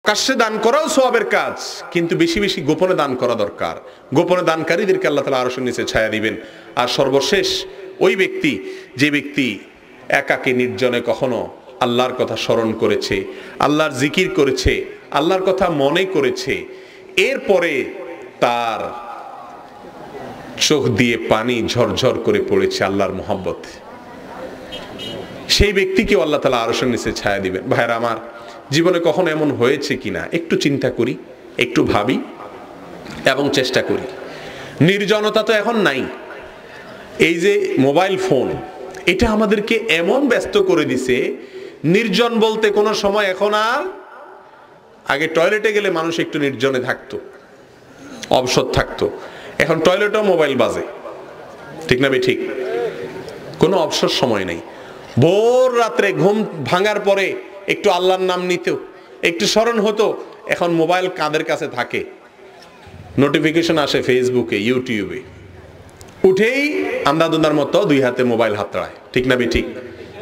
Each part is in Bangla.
প্রকাশ্যে দান করাও সওয়াবের কাজ, কিন্তু বেশি বেশি গোপনে দান করা দরকার। গোপনে দানকারীদেরকে আল্লাহ তাআলা আরশের নিচে ছায়া দিবেন। আর সর্বশেষ ওই ব্যক্তি, যে ব্যক্তি একাকী নির্জনে কখনো আল্লাহর কথা স্মরণ করেছে, আল্লাহর জিকির করেছে, আল্লাহর কথা মনে করেছে, এরপরে তার চোখ দিয়ে পানি ঝরঝর করে পড়েছে আল্লাহর মহব্বত, সেই ব্যক্তিকেও আল্লাহ তাআলা আরশের নিচে ছায়া দিবেন। ভাইরা আমার, জীবনে কখনো এমন হয়েছে কিনা একটু চিন্তা করি, একটু ভাবি এবং চেষ্টা করি। নির্জনতা তো এখন নাই। এই যে মোবাইল ফোন, এটা আমাদেরকে এমন ব্যস্ত করে দিছে, নির্জন বলতে কোনো সময় এখন আর, আগে টয়লেটে গেলে মানুষ একটু নির্জনে থাকতো, অবসর থাকতো, এখন টয়লেটেও মোবাইল বাজে, ঠিক না ঠিক? কোনো অবসর সময় নেই। ভোর রাত্রে ঘুম ভাঙার পরে একটু আল্লাহর নাম নিত, একটু স্মরণ হতো, এখন মোবাইল কাঁধের কাছে থাকে, নোটিফিকেশন আসে ফেসবুকে, ইউটিউবে, উঠেই আন্দাদুন্দার মতো দুই হাতে মোবাইল হাতড়ায়, ঠিক না ঠিক?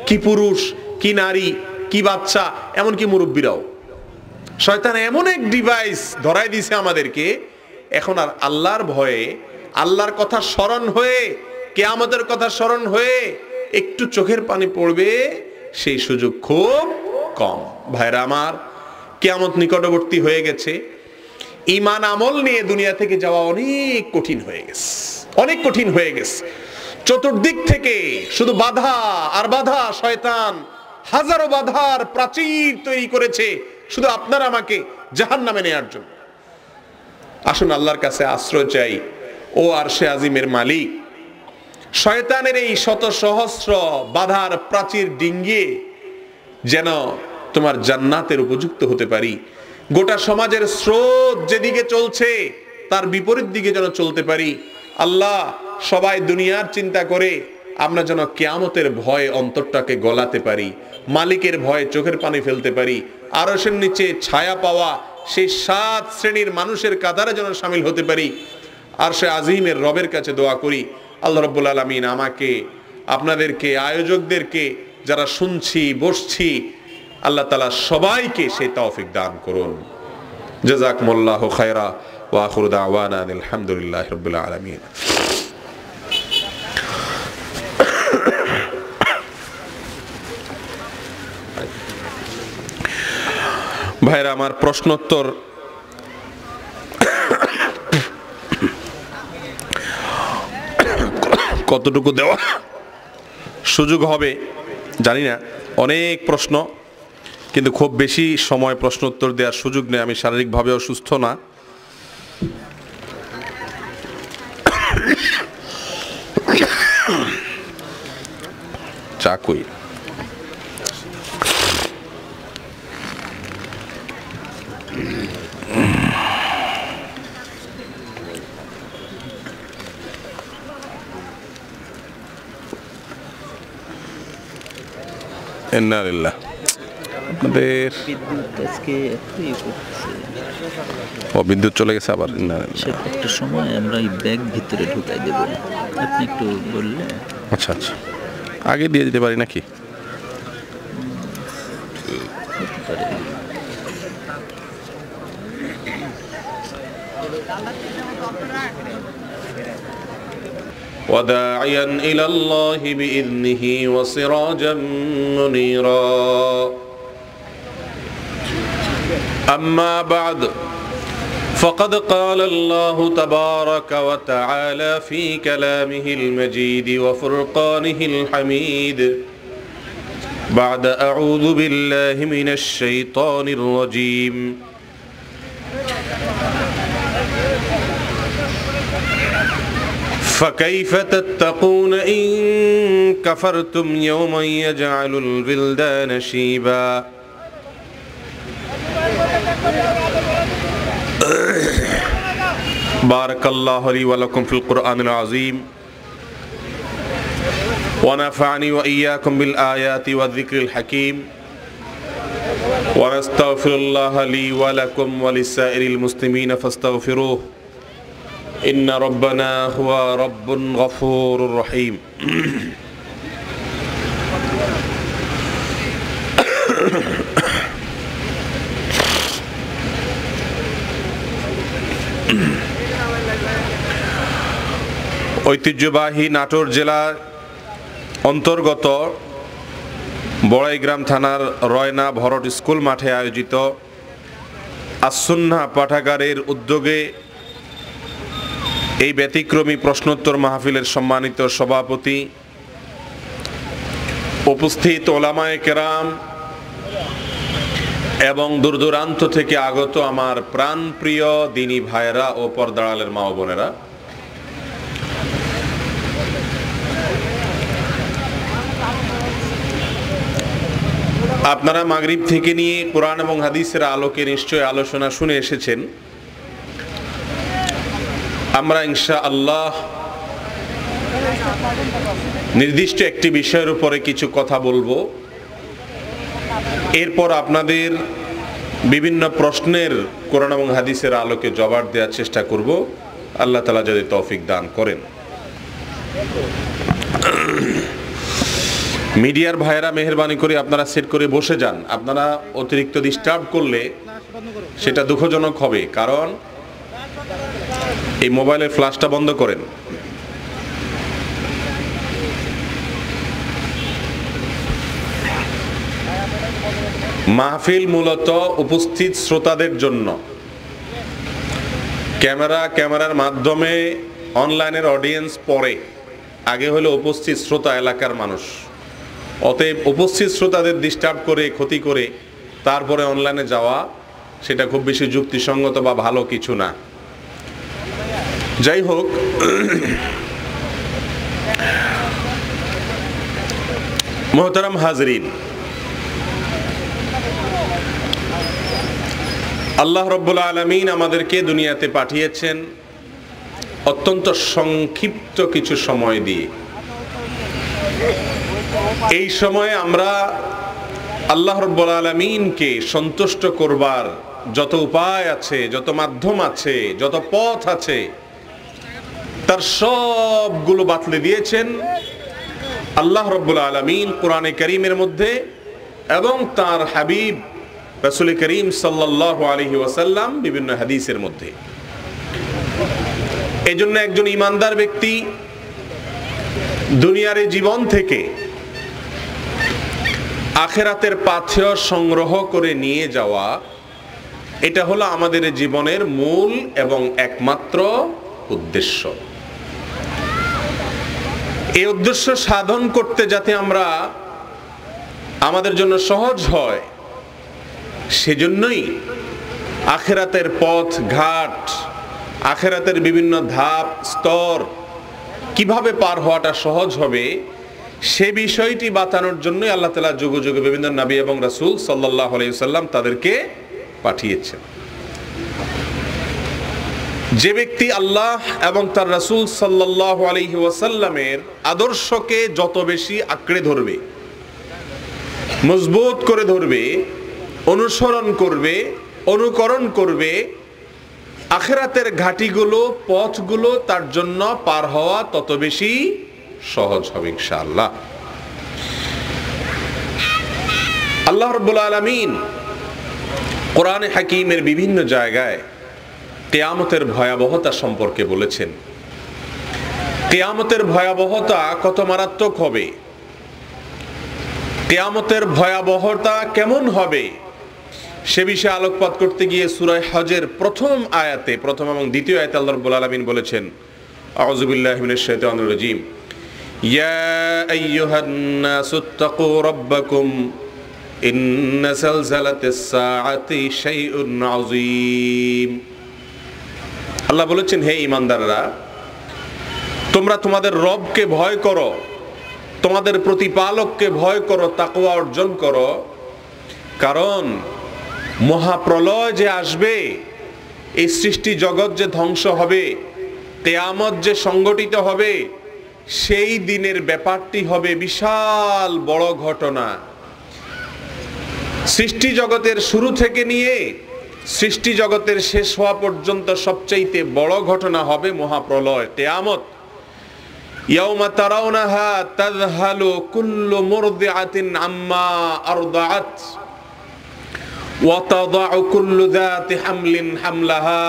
কি পুরুষ, কি নারী, কি বাচ্চা, এমনকি মুরব্বীরাও। শয়তান এমন এক ডিভাইস ধরাই দিছে আমাদেরকে, এখন আর আল্লাহর ভয়ে, আল্লাহর কথা স্মরণ হয়ে, কিয়ামতের কথা স্মরণ হয়ে একটু চোখের পানি পড়বে, সেই সুযোগ খুব কম। ভাইরা আমার, কিয়ামত নিকটবর্তী হয়ে গেছে। ঈমান আমল নিয়ে দুনিয়া থেকে যাওয়া অনেক কঠিন হয়ে গেছে, অনেক কঠিন হয়ে গেছে। চতুর্দিক থেকে শুধু বাধা আর বাধা। শয়তান হাজারো বাধার প্রাচীর তৈরি করেছে শুধু আপনার আমাকে জাহান্নামে নেয়ার জন্য। আসুন আল্লাহর কাছে আশ্রয় চাই। ও আরশে আজিমের মালিক, শয়তানের এই শত সহস্র বাধার প্রাচীর ডিঙ্গিয়ে যেন তোমার জান্নাতের উপযুক্ত হতে পারি। গোটা সমাজের স্রোত যেদিকে চলছে তার বিপরীত দিকে যেন চলতে পারি। আল্লাহ, সবাই দুনিয়ার চিন্তা করে, আমরা যেন কিয়ামতের ভয়ে অন্তরটাকে গলাতে পারি, মালিকের ভয়ে চোখের পানি ফেলতে পারি, আরশের নিচে ছায়া পাওয়া সেই 7 শ্রেণীর মানুষের কাতারে যেন শামিল হতে পারি। আরশে আজিমের রবের কাছে দোয়া করি, আল্লাহ রাব্বুল আলামিন আমাকে, আপনাদেরকে, আয়োজকদেরকে, যারা শুনছি বসছি, আল্লাহ তাআলা সবাইকে সেই তৌফিক দান করুন। জাযাকুমুল্লাহু খায়রা ওয়া আখিরু দাওয়ানা আলহামদুলিল্লাহি রাব্বিল আলামিন। ভাইরা আমার, প্রশ্নোত্তর কতটুকু দেওয়া সুযোগ হবে জানি না। অনেক প্রশ্ন, কিন্তু খুব বেশি সময় প্রশ্ন উত্তর দেওয়ার সুযোগ নেই। আমি শারীরিকভাবে অসুস্থ না। চা কই? ইন্নালিল্লাহ। আপনাদের বিদ্যুৎ চলে গেছে আবার। একটা সময় আমরা এই ব্যাগ ভিতরে ঢুকাই দেব, আপনি একটু বললে। আচ্ছা আচ্ছা, আগে দিয়ে দিতে পারি নাকি? وداعيا إلى الله بإذنه وسراجا منيرا. أما بعد، فقد قال الله تبارك وتعالى في كلامه المجيد وفرقانه الحميد بعد أعوذ بالله من الشيطان الرجيم. فكيف تتقون إن كفرتم يوما يجعل الولدان شيبا. بارك الله لي ولكم في القرآن العظيم، ونفعني وإياكم بالآيات والذكر الحكيم، ونستغفر الله لي ولكم ولسائر المسلمين فاستغفروه إن ربنا هو رب غفور رحيم. ঐতিহ্যবাহী নাটোর জেলার অন্তর্গত বড়াইগ্রাম থানার রয়না ভরট স্কুল মাঠে আয়োজিত আস-সুন্নাহ পাঠাগারের উদ্যোগে এই ব্যতিক্রমী প্রশ্নোত্তর মাহফিলের সম্মানিত সভাপতি, উপস্থিত ওলামায়ে কেরাম এবং দূর দূরান্ত থেকে আগত আমার প্রাণপ্রিয় দিনী ভাইয়েরা ও পর্দার আড়ালের মা ও বোনেরা, আপনারা মাগরিব থেকে নিয়ে কোরআন এবং হাদিসের আলোকে নিশ্চয় আলোচনা শুনে এসেছেন। আমরা ইনশাআল্লাহ নির্দিষ্ট একটি বিষয়ের উপরে কিছু কথা বলবো, এরপর আপনাদের বিভিন্ন প্রশ্নের কোরআন এবং হাদিসের আলোকে জবাব দেওয়ার চেষ্টা করব। আল্লাহ তাআলা যদি তৌফিক দান করেন। মিডিয়ার ভাইয়েরা মেহেরবানি করে আপনারা সেট করে বসে যান। আপনারা অতিরিক্ত ডিস্টার্ব করলে সেটা দুঃখজনক হবে, কারণ এই মোবাইলের ফ্ল্যাশটা বন্ধ করেন। মাহফিল মূলত উপস্থিত শ্রোতাদের জন্য। ক্যামেরার মাধ্যমে অনলাইনের অডিয়েন্স পরে, আগে হলো উপস্থিত শ্রোতা, এলাকার মানুষ। অতএব উপস্থিত শ্রোতাদের ডিস্টার্ব করে, ক্ষতি করে তারপরে অনলাইনে যাওয়া, সেটা খুব বেশি যুক্তিসঙ্গত বা ভালো কিছু না। যাই হোক, মোহতারাম হাজরিন, আল্লাহ রাব্বুল আলামিন আমাদেরকে দুনিয়াতে পাঠিয়েছেন অত্যন্ত সংক্ষিপ্ত কিছু সময় দিয়ে। এই সময়ে আমরা আল্লাহ রাব্বুল আলামিনকে সন্তুষ্ট করবার যত উপায় আছে, যত মাধ্যম আছে, যত পথ আছে, তার সবগুলো বাতলে দিয়েছেন আল্লাহ রাব্বুল আলামিন কোরআনে কারীমের মধ্যে এবং তার হাবিব রাসূল করিম সাল্লাল্লাহু আলাইহি ওয়াসাল্লাম বিভিন্ন হাদিসের মধ্যে। এজন্য একজন ঈমানদার ব্যক্তি দুনিয়ার জীবন থেকে আখিরাতের পাথেয় সংগ্রহ করে নিয়ে যাওয়া, এটা হলো আমাদের জীবনের মূল এবং একমাত্র উদ্দেশ্য। এই উদ্দেশ্য সাধন করতে যাতে আমরা আমাদের জন্য সহজ হয়, সেজন্যই আখিরাতের পথ ঘাট, আখিরাতের বিভিন্ন ধাপ স্তর কিভাবে পার হওয়াটা সহজ হবে, সে বিষয়টি বাতানোর জন্যই আল্লাহ তাআলা যুগে যুগে বিভিন্ন নবী এবং রাসূল সাল্লাল্লাহু আলাইহি ওয়াসাল্লাম তাদেরকে পাঠিয়েছেন। যে ব্যক্তি আল্লাহ এবং তার রাসূল সাল্লাল্লাহু আলাইহি ওয়াসাল্লামের আদর্শকে যত বেশি আঁকড়ে ধরবে, মজবুত করে ধরবে, অনুসরণ করবে, অনুকরণ করবে, আখিরাতের ঘাটিগুলো, পথগুলো তার জন্য পার হওয়া তত বেশি সহজ হবে ইনশাআল্লাহ। আল্লাহ রাব্বুল আলামিন কোরআনে হাকীমের বিভিন্ন জায়গায় কিয়ামতের ভয়াবহতা সম্পর্কে বলেছেন। কিয়ামতের ভয়াবহতা কত মারাত্মক হবে, কিয়ামতের ভয়াবহতা কেমন হবে, সে বিষয়ে আলোকপাত করতে গিয়ে সূরা হজের প্রথম এবং দ্বিতীয় আয়াতে আল্লাহ রাব্বুল আলামিন বলেছেন, আউযু বিল্লাহি মিনাশ শাইতানির রাজীম, ইয়া আইয়ুহান নাসুত্তাকু রাব্বাকুম ইন্না সালসালাতাস সাআতি শাইউন আযীম। আল্লাহ বলেছেন, হে ঈমানদাররা, তোমরা তোমাদের রবকে ভয় করো, তোমাদের প্রতিপালককে ভয় করো, তাকওয়া অর্জন করো, কারণ মহাপ্রলয় যে আসবে, এই সৃষ্টি জগৎ যে ধ্বংস হবে, কিয়ামত যে সংগঠিত হবে, সেই দিনের ব্যাপারটি হবে বিশাল বড় ঘটনা। সৃষ্টি জগতের শুরু থেকে নিয়ে সৃষ্টি জগতের শেষ হওয়া পর্যন্ত সবচাইতে বড় ঘটনা হবে মহাপ্রলয়, কিয়ামত। ইয়াউমা তারাউনাহা তাযহালু কুল্লু মুরদিআতিন আম্মা আরদাআত ওয়া তাদাউ কুল্লু যাতি হামলিন হামলাহা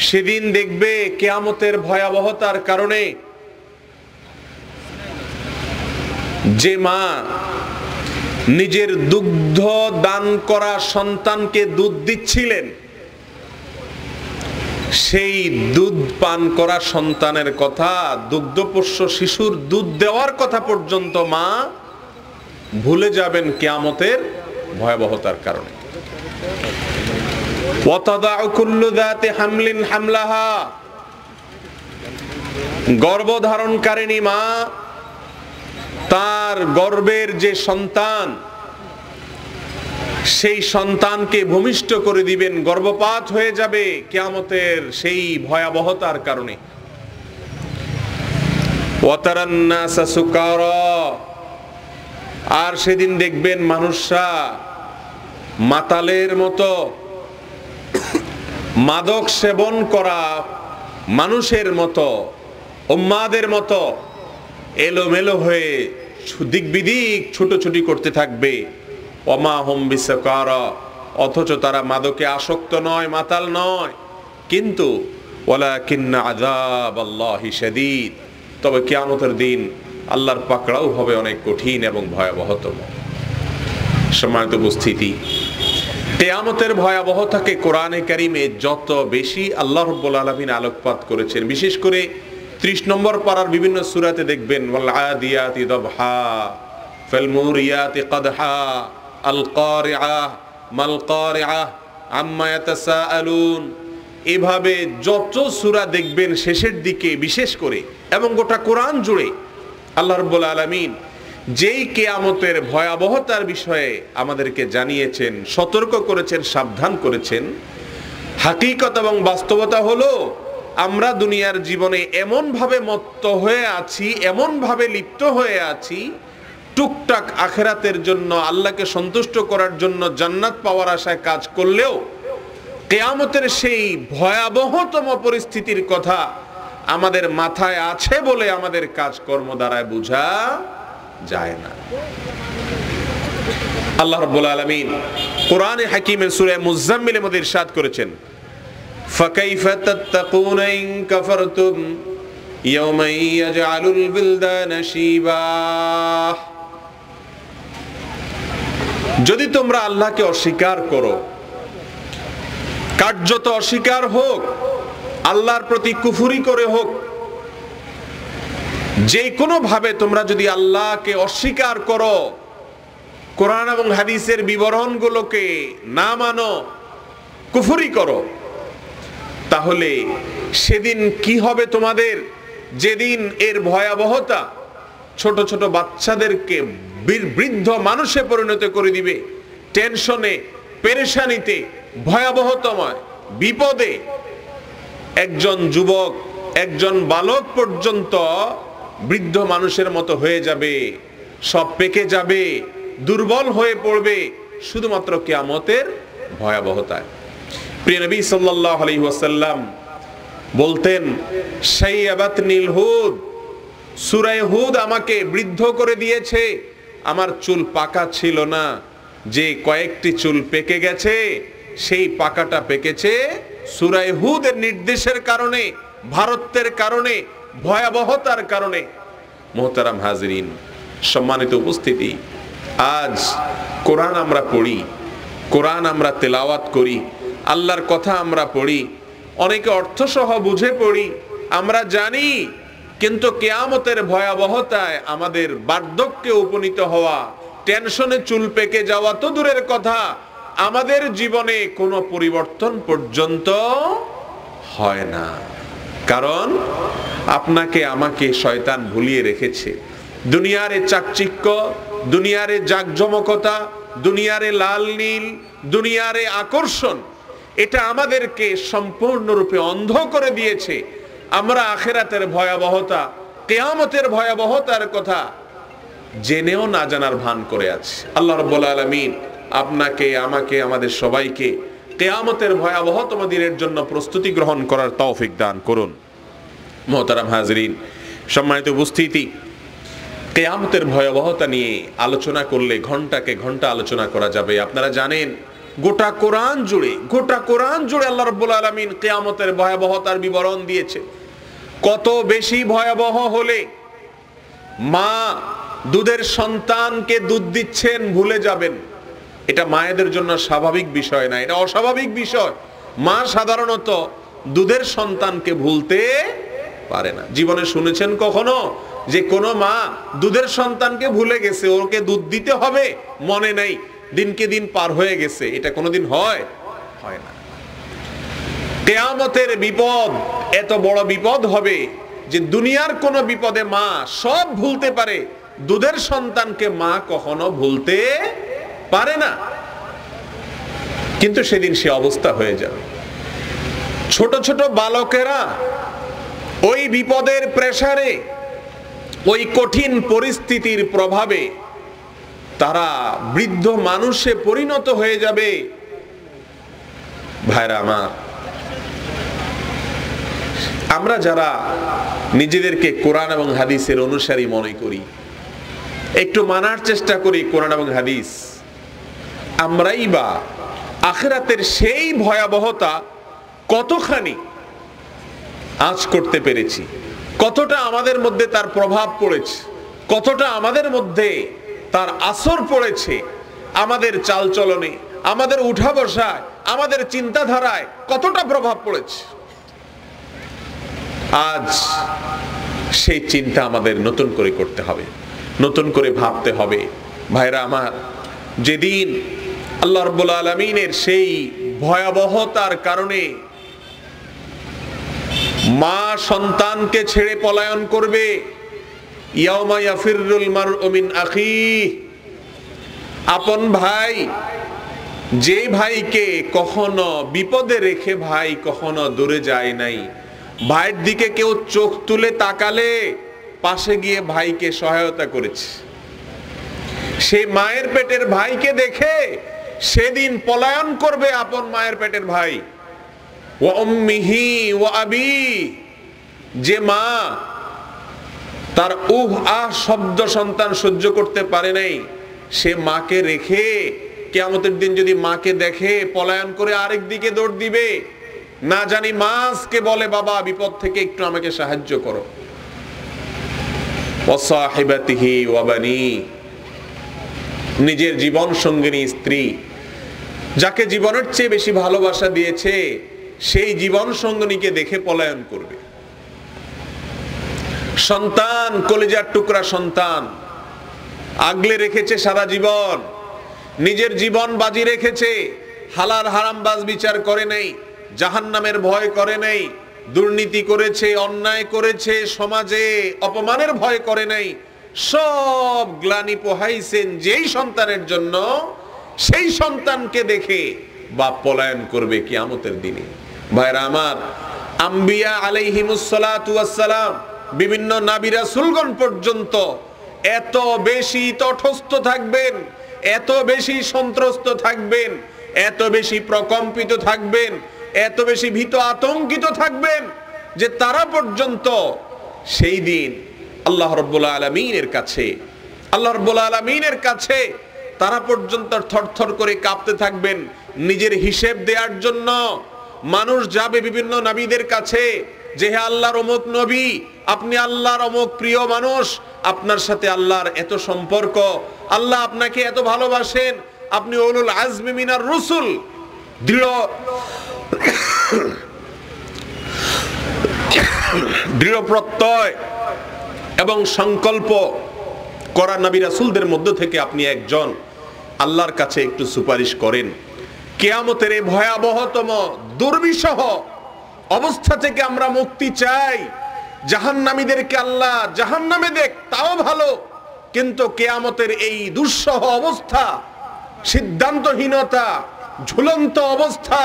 সেদিন দেখবে কিয়ামতের ভয়াবহতার কারণে যে মা নিজের দুগ্ধ দান করা সন্তানকে দুধ দিচ্ছিলেন, সেই দুধ পান করা সন্তানের কথা, দুগ্ধপোষ্য শিশুর দুধ দেওয়ার কথা পর্যন্ত মা ভুলে যাবেন কিয়ামতের ভয়াবহতার কারণে। ওয়াতাদাউ কুল্লু যাতি হামলিন হামলাহা, গর্ভধারণকারিণী মা তার গর্ভের যে সন্তান, সেই সন্তানকে ভূমিষ্ঠ করে দিবেন, গর্ভপাত হয়ে যাবে কিয়ামতের সেই ভয়াবহতার কারণে। ওয়াতারান নাসা সুকারা, আর সেদিন দেখবেন মানুষরা মাতালের মতো, মাদক সেবন করা মানুষের মতো, উম্মাদের মতো এলোমেলো হয়ে দিক বিদিক ছুটোছুটি করতে থাকবে। ওমা হুম বিসকারা, অথচ তারা মাদকে আসক্ত নয়, মাতাল নয়, কিন্তু ওয়ালাকিন্না আযাবাল্লাহি শাদীদ, তবে কিয়ামতের দিন আল্লাহর পাকড়াও হবে অনেক কঠিন এবং ভয়াবহতম। সম্মানিত উপস্থিতি, কিয়ামতের ভয়াবহতাকে কোরআনে কারীমে যত বেশি আল্লাহ রাব্বুল আলামিন আলোকপাত করেছেন, বিশেষ করে 30 নম্বর পারার বিভিন্ন সূরাতে দেখবেন ওয়াল আদিয়াতি দবহা ফাল মুরিয়াতি কদহা আল কারিআহ মাল কারিআহ আম্মা ইয়াতাসাআলুন, এভাবে যত সূরা দেখবেন শেষের দিকে বিশেষ করে এবং গোটা কোরআন জুড়ে আল্লাহ রাব্বুল আলামিন যেই কিয়ামতের ভয়াবহতার বিষয়ে আমাদেরকে জানিয়েছেন, সতর্ক করেছেন, সাবধান করেছেন। হাকিকত এবং বাস্তবতা হলো আমরা দুনিয়ার জীবনে এমন ভাবে মত্ত হয়ে আছি, এমন ভাবে লিপ্ত হয়ে আছি, টুকটাক আখিরাতের জন্য, আল্লাহকে সন্তুষ্ট করার জন্য, জান্নাত পাওয়ার আশায় কাজ করলেও কিয়ামতের সেই ভয়াবহতম পরিস্থিতির কথা আমাদের মাথায় আছে বলে আমাদের কাজকর্ম দ্বারা বোঝা যায় না। আল্লাহ রাব্বুল আলামিন কোরআনে হাকিমের সূরা মুজাম্মিলের মধ্যে ইরশাদ করেছেন, ফাকাইফা তাত্তাকুনা ইন কাফারতুম ইয়াওমা ইয়াজআলুল বিলদানা শিবা, যদি তোমরা আল্লাহকে অস্বীকার করো, কার্যত অস্বীকার হোক, আল্লাহর প্রতি কুফরি করে হোক, যে কোনো ভাবে তোমরা যদি আল্লাহকে অস্বীকার করো, কোরআন এবং হাদিসের বিবরণগুলোকে না মানো, কুফরি করো, তাহলে সেদিন কি হবে তোমাদের? যেদিন এর ভয়াবহতা ছোট ছোট বাচ্চাদেরকে বৃদ্ধ মানুষে পরিণত করে দিবে, টেনশনে, পেরেশানিতে, ভয়াবহতময় বিপদে একজন যুবক, একজন বালক পর্যন্ত বৃদ্ধ মানুষের মতো হয়ে যাবে, সব পেকে যাবে, দুর্বল হয়ে পড়বে শুধুমাত্র কিয়ামতের ভয়াবহতায়। প্রিয় নবী সাল্লাল্লাহু আলাইহি ওয়াসাল্লাম বলতেন, শাইয়াবাতনিল হুদ, সূরা হুদ আমাকে বৃদ্ধ করে দিয়েছে, আমার চুল পাকা ছিল না, যে কয়েকটি চুল পেকে গেছে, সেই পাকাটা পেকেছে সূরা হুদের নির্দেশের কারণে, ভারতের কারণে, ভয়াবহতার কারণে। মুহতারাম হাজিরিন, সম্মানিত উপস্থিতি, আজ কোরআন আমরা পড়ি, কোরআন আমরা তেলাওয়াত করি, আল্লাহর কথা আমরা পড়ি, অনেকে অর্থসহ বুঝে পড়ি, আমরা জানি, কিন্তু কিয়ামতের ভয়াবহতায় আমাদের বার্ধক্যে উপনীত হওয়া, টেনশনে চুল পেকে যাওয়া তো দূরের কথা, আমাদের জীবনে কোনো পরিবর্তন পর্যন্ত হয় না। কারণ আপনাকে আমাকে শয়তান ভুলিয়ে রেখেছে। দুনিয়ার এই চাকচিক্য, দুনিয়ার এই জাকজমকতা, দুনিয়ার এই লাল নীল, দুনিয়ার এই আকর্ষণ, এটা আমাদেরকে সম্পূর্ণরূপে অন্ধ করে দিয়েছে। আমরা আখিরাতের ভয়াবহতা, কিয়ামতের ভয়াবহতার কথা জেনেও না জানার ভান করে আছি। আল্লাহ রাব্বুল আলামিন আপনাকে, আমাকে, আমাদের সবাইকে কিয়ামতের ভয়াবহতম দিনের জন্য প্রস্তুতি গ্রহণ করার তৌফিক দান করুন। মুহতারাম হাজিরিন, সম্মানিত উপস্থিতি, কিয়ামতের ভয়াবহতা নিয়ে আলোচনা করলে ঘন্টাকে ঘন্টা আলোচনা করা যাবে। আপনারা জানেন গোটা কোরআন জুড়ে আল্লাহ রাব্বুল আলামিন কিয়ামতের ভয়াবহতার বিবরণ দিয়েছে। কত বেশি ভয়াবহ হলে মা দুধের সন্তানকে দুধ দিচ্ছেন ভুলে যাবেন, এটা মায়েদের জন্য স্বাভাবিক বিষয় না, এটা অস্বাভাবিক বিষয়। মা সাধারণত দুধের সন্তানকে ভুলতে পারে না। জীবনে শুনেছেন কখনো যে কোনো মা দুধের সন্তানকে ভুলে গেছে, ওকে দুধ দিতে হবে মনে নেই, দিনকে দিন পার হয়ে গেছে? এটা কোনোদিন হয় না। কিয়ামতের বিপদ এত বড় বিপদ হবে যে দুনিয়ার কোন বিপদে মা সব ভুলতে পারে, দুধের সন্তানকে মা কখনো ভুলতে পারে না। কিন্তু সেদিন সে অবস্থা হয়ে যাবে। ছোট ছোট বালকেরা ওই বিপদের প্রেসারে, ওই কঠিন পরিস্থিতির প্রভাবে তারা বৃদ্ধ মানুষে পরিণত হয়ে যাবে। ভাইরা আমার, আমরা যারা নিজেদেরকে কোরআন এবং হাদিসের অনুসারী মনে করি, একটু মানার চেষ্টা করি কোরআন এবং হাদিস, আমরাই বা আখিরাতের সেই ভয়াবহতা কতখানি আঁচ করতে পেরেছি, কতটা আমাদের মধ্যে তার প্রভাব পড়েছে, কতটা আমাদের মধ্যে তার আসর পড়েছে, আমাদের চালচলনে, আমাদের উঠা বসায়, আমাদের চিন্তাধারায় কতটা প্রভাব পড়েছে। আজ সেই চিন্তা আমাদের নতুন করে করতে হবে, নতুন করে ভাবতে হবে। ভাইরা আমার, যেদিন আল্লাহ রাব্বুল আলামিনের সেই ভয়াবহতার কারণে মা সন্তানকে ছেড়ে পলায়ন করবে, ইয়াউমা ইয়াফিরুল মারউ মিন আখিহি, আপন ভাই, যে ভাইকে কখনো বিপদে রেখে ভাই কখনো দূরে যায় নাই, ভাইয়ের দিকে কেউ চোখ তুলে তাকালে পাশে গিয়ে ভাইকে সহায়তা করেছে, সে মায়ের পেটের ভাইকে দেখে সেদিন পলায়ন করবে আপন মায়ের পেটের ভাই। ওয়া উম্মিহি ওয়া আবি, যে মা তার শব্দ সন্তান সহ্য করতে পারে নাই, সে মাকে রেখে কিয়ামতের দিন যদি মাকে দেখে পলায়ন করে আরেক দিকে দৌড় দিবে। না জানি মাকে বলে, বাবা বিপদ থেকে একটু আমাকে সাহায্য করো। ওয়া সাহিবাতিহি ওয়া বানি, নিজের জীবন সঙ্গিনী স্ত্রী, যাকে জীবনের চেয়ে বেশি ভালোবাসা দিয়েছে, সেই জীবন সঙ্গিনীকে দেখে পলায়ন করবে। সন্তান, কলিজার টুকরা সন্তান, আগলে রেখেছে সারা জীবন, নিজের জীবন বাজি রেখেছে, হালাল হারাম বাজ বিচার করে নাই, জাহান্নামের ভয় করে নাই, দুর্নীতি করেছে, অন্যায় করেছে, সমাজে অপমানের ভয় করে নাই, সব গ্লানি পোহাইছেন যেই সন্তানের জন্য, সেই সন্তানকে দেখে বাপ পলায়ন করবে কিয়ামতের দিনে। ভাইরা আমার, আম্বিয়া আলাইহিমুস সালাতু ওয়াস সালাম, বিভিন্ন নবী রাসূলগণ পর্যন্ত এত বেশি তটস্থ থাকবেন, এত বেশি সন্ত্রস্ত থাকবেন, এত বেশি প্রকম্পিত থাকবেন, এত বেশি ভীত আতঙ্কিত থাকবেন যে তারা পর্যন্ত সেই দিন আল্লাহ রাব্বুল আলামিনের কাছে তারা পর্যন্ত থরথর করে কাঁপতে থাকবেন। নিজের হিসেব দেওয়ার জন্য মানুষ যাবে বিভিন্ন নবীদের কাছে যে, হে আল্লাহর অমুক নবী, আপনি আল্লাহর অমুক প্রিয় মানুষ, আপনার সাথে আল্লাহর এত সম্পর্ক, আল্লাহ আপনাকে এত ভালোবাসেন, আপনি উলুল আজমি মিনার রুসুল, দৃঢ় প্রত্যয় এবং সংকল্প করা নবী রাসূলদের মধ্য থেকে আপনি একজন, আল্লাহর কাছে একটু সুপারিশ করেন। কিয়ামতের এই ভয়াবহতম দুর্বিষহ অবস্থা থেকে আমরা মুক্তি চাই। জাহান্নামীদেরকে আল্লাহ জাহান্নামে দেখ, তাও ভালো, কিন্তু কিয়ামতের এই দুঃসহ অবস্থা, সিদ্ধান্তহীনতা, ঝুলন্ত অবস্থা,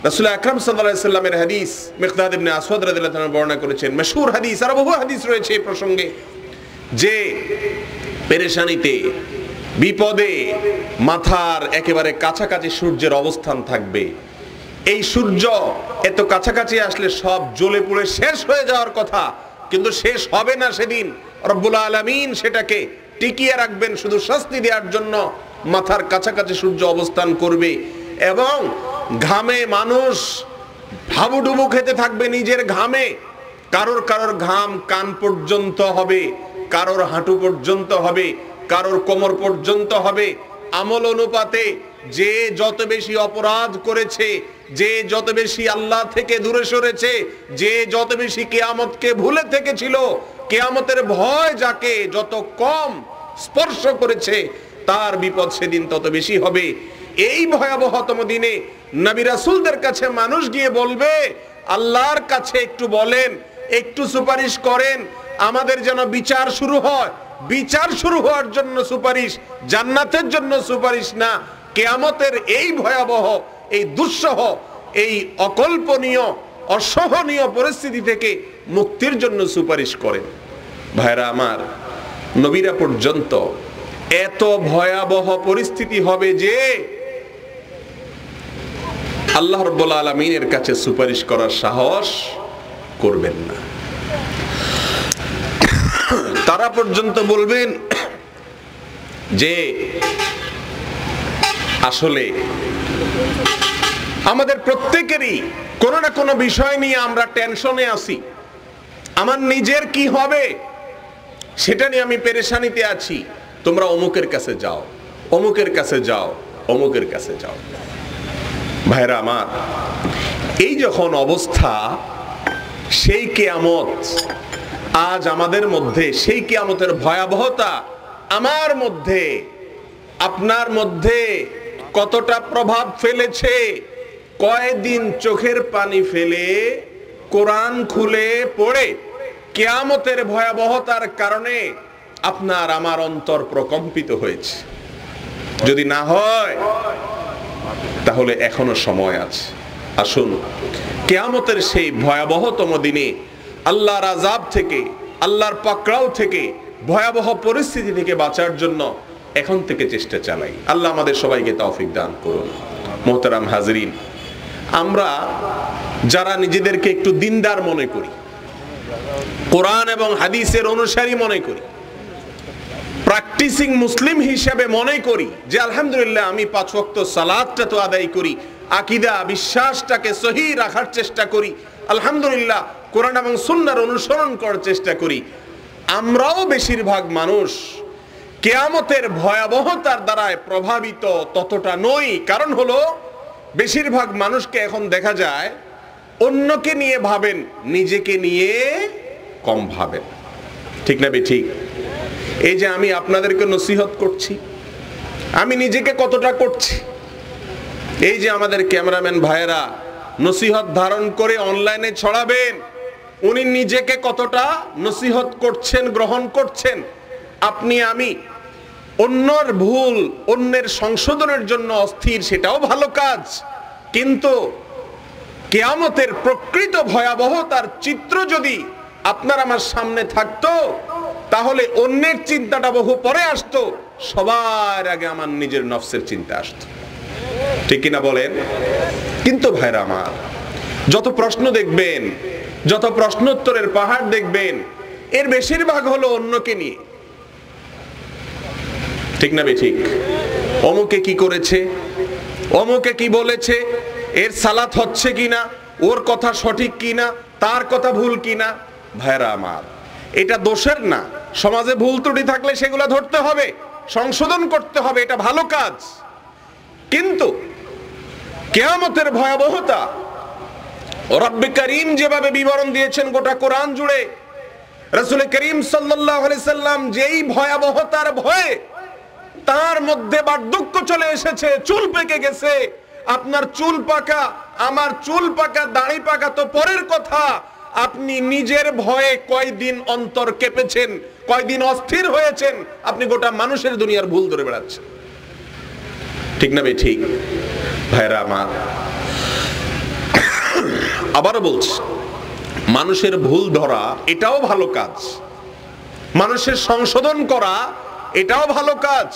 রাসূল আকরাম সাল্লাল্লাহু আলাইহি সাল্লামের হাদিস মিকদাদ ইবনে আসওয়াদ রাদিয়াল্লাহু তাআলা বর্ণনা করেছেন, মশহুর হাদিস, আর বহু হাদিস রয়েছে এই প্রসঙ্গে, যে পেরেশানিতে, বিপদে মাথার একেবারে কাছাকাছি সূর্যের অবস্থান থাকবে। এই সূর্য এত কাছাকাছি আসলে সব জ্বলে পুড়ে শেষ হয়ে যাওয়ার কথা, কিন্তু শেষ হবে না সেদিন। রব্বুল আলামিন সেটাকে টিকিয়ে রাখবেন শুধু শাস্তি দেওয়ার জন্য। মাথার কাছাকাছি সূর্য অবস্থান করবে এবং ঘামে মানুষ হাবুডুবু খেতে থাকবে নিজের ঘামে। কারোর কারোর ঘাম কান পর্যন্ত হবে, কারোর হাঁটু পর্যন্ত হবে, কারোর কোমর পর্যন্ত হবে। আমল অনুপাতে যে যত বেশি অপরাধ করেছে, যে যত বেশি আল্লাহ থেকে দূরে সরেছে, যে যত বেশি কিয়ামতকে ভুলে থেকেছিল, কিয়ামতের ভয় যাকে যত কম স্পর্শ করেছে, তার বিপদ সেদিন তত বেশি হবে। এই ভয়াবহতম দিনে নবী রাসূলদের কাছে মানুষ গিয়ে বলবে, আল্লাহর কাছে একটু বলেন, একটু সুপারিশ করেন, আমাদের যেন বিচার শুরু হয়। বিচার শুরু হওয়ার জন্য সুপারিশ, জান্নাতের জন্য সুপারিশ না, কিয়ামতের এই ভয়াবহ, এই দুঃসহ, এই অকল্পনীয়, অসহনীয় পরিস্থিতি থেকে মুক্তির জন্য সুপারিশ করেন। ভাইরা আমার, নবীরা পর্যন্ত এত ভয়াবহ পরিস্থিতি হবে যে আল্লাহ রাব্বুল আলামিনের কাছে সুপারিশ করার সাহস করবেন না। তারা পর্যন্ত বলবেন যে আসলে আমাদের প্রত্যেকেরই কোনো না কোনো বিষয় নিয়ে আমরা টেনশনে আছি, আমার নিজের কি হবে সেটা নিয়ে আমি পেরেশানিতে আছি, তোমরা অমুকের কাছে যাও, অমুকের কাছে যাও, অমুকের কাছে যাও। ভাইরা আমার, এই যখন অবস্থা, সেই কিয়ামত আজ আমাদের মধ্যে, সেই কিয়ামতের ভয়াবহতা আমার মধ্যে, আপনার মধ্যে কতটা প্রভাব ফেলেছে। কয়দিন চোখের পানি ফেলে কোরআন খুলে পড়ে কিয়ামতের ভয়াবহতার কারণে আপনার আমার অন্তর প্রকম্পিত হয়েছে। যদি না হয় তাহলে এখনো সময় আছে। আসুন কিয়ামতের সেই ভয়াবহতম দিনে আল্লাহর আযাব থেকে, আল্লাহর পাকড়াও থেকে, ভয়াবহ পরিস্থিতি থেকে বাঁচার জন্য এখন থেকে চেষ্টা চালাই। আল্লাহ আমাদের সবাইকে তৌফিক দান করুন। মোহতারাম হাজরিন, আমরা যারা নিজেদেরকে একটু দিনদার মনে করি, কোরআন এবং হাদিসের অনুসারী মনে করি, প্র্যাকটিসিং মুসলিম হিসেবে মনে করি যে আলহামদুলিল্লাহ আমি 5 ওয়াক্ত সালাতটা তো আদায় করি, আকীদা বিশ্বাসটাকে সহি রাখার চেষ্টা করি, আলহামদুলিল্লাহ কোরআন এবং সুন্নাহর অনুসরণ করার চেষ্টা করি, আমরাও বেশিরভাগ মানুষ কিয়ামতের ভয়াবহতার দ্বারা প্রভাবিত ততটা নই। কারণ হলো বেশিরভাগ মানুষকে এখন দেখা যায় অন্যকে নিয়ে ভাবেন, নিজেকে নিয়ে কম ভাবেন। ঠিক না বে ঠিক? এই যে আমি আপনাদেরকে নসিহত করছি, আমি নিজেকে কতটা করছি? এই যে আমাদের ক্যামেরাম্যান ভাইয়েরা নসিহত ধারণ করে অনলাইনে ছড়াবেন, উনি নিজেকে কতটা নসিহত করছেন, গ্রহণ করছেন? আপনি আমি অন্যর ভুল, অন্যের সংশোধনের জন্য অস্থির, সেটাও ভালো কাজ, কিন্তু কিয়ামতের প্রকৃত ভয়াবহতার চিত্র যদি আপনার আমার সামনে থাকতো, তাহলে অন্যের চিন্তাটা বহু পরে আসতো, সবার আগে আমার নিজের নফসের চিন্তা আসতো। ঠিক কিনা বলেন? কিন্তু ভাইরা আমার, যত প্রশ্ন দেখবেন, যত প্রশ্নোত্তরের পাহাড় দেখবেন, এর বেশিরভাগ হলো অন্যকে নিয়ে। ঠিক না বে ঠিক? অমুকে কি করেছে, অমুকে কি বলেছে, এর সালাত হচ্ছে কিনা, ওর কথা সঠিক কিনা, তার কথা ভুল কিনা। ভাইরা আমার, এটা দোষের না, সমাজে ভুল ত্রুটি থাকলে সেগুলো ধরতে হবে, সংশোধন করতে হবে, এটা ভালো কাজ। কিন্তু কিয়ামতের ভয়াবহতা রব্বে করিম যেভাবে বিবরণ দিয়েছেন গোটা কোরআন জুড়ে, রাসূল করিম সাল্লাল্লাহু আলাইহি সাল্লাম যেই ভয়াবহতার ভয়ে তার মধ্যে বার্ধক্য চলে এসেছে, চুল পেকে গেছে। আপনার চুল পাকা, আমার চুল পাকা, দাড়ি পাকা তো পরের কথা, আপনি নিজের ভয়ে কয়দিন অন্তর কেঁপেছেন, কয়দিন অস্থির হয়েছেন, আপনি গোটা মানুষের দুনিয়ার ভুল ধরে বেড়াচ্ছেন। ঠিক না বে ঠিক? ভাইরা আমার, আবারও বলছি, মানুষের ভুল ধরা এটাও ভালো কাজ, মানুষের সংশোধন করা এটাও ভালো কাজ।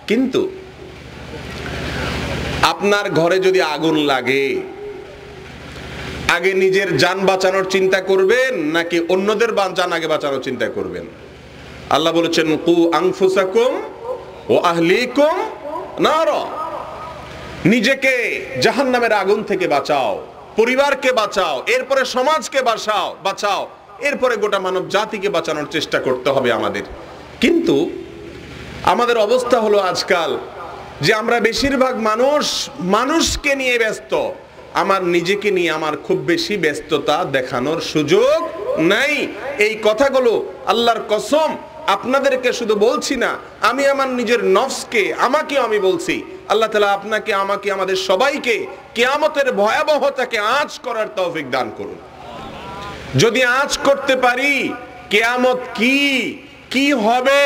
কিন্তু আপনার ঘরে যদি আগুন লাগে, আগে নিজের জান বাঁচানোর চিন্তা করবেন নাকি অন্যদের জান আগে বাঁচানোর চিন্তা করবেন? আল্লাহ বলেছেন কু আনফুসাকুম ও আহলিকুম নার, নিজেকে জাহান্নামের আগুন থেকে বাঁচাও, পরিবারকে বাঁচাও, এরপরে সমাজকে বাঁচাও, এরপরে গোটা মানব জাতিকে বাঁচানোর চেষ্টা করতে হবে আমাদের। কিন্তু আমাদের অবস্থা হলো আজকাল যে আমরা বেশিরভাগ মানুষকে নিয়ে ব্যস্ত, আমার নিজেকে নিয়ে আমার খুব বেশি ব্যস্ততা দেখানোর সুযোগ নাই। এই কথাগুলো আল্লাহর কসম আপনাদেরকে শুধু বলছি না, আমি আমার নিজের নফসকে, আমাকেও আমি বলছি। আল্লাহ তাআলা আপনাকে, আমাকে, আমাদের সবাইকে কিয়ামতের ভয়াবহতাকে আঁচ করার তৌফিক দান করুন। যদি আঁচ করতে পারি কিয়ামত কি হবে,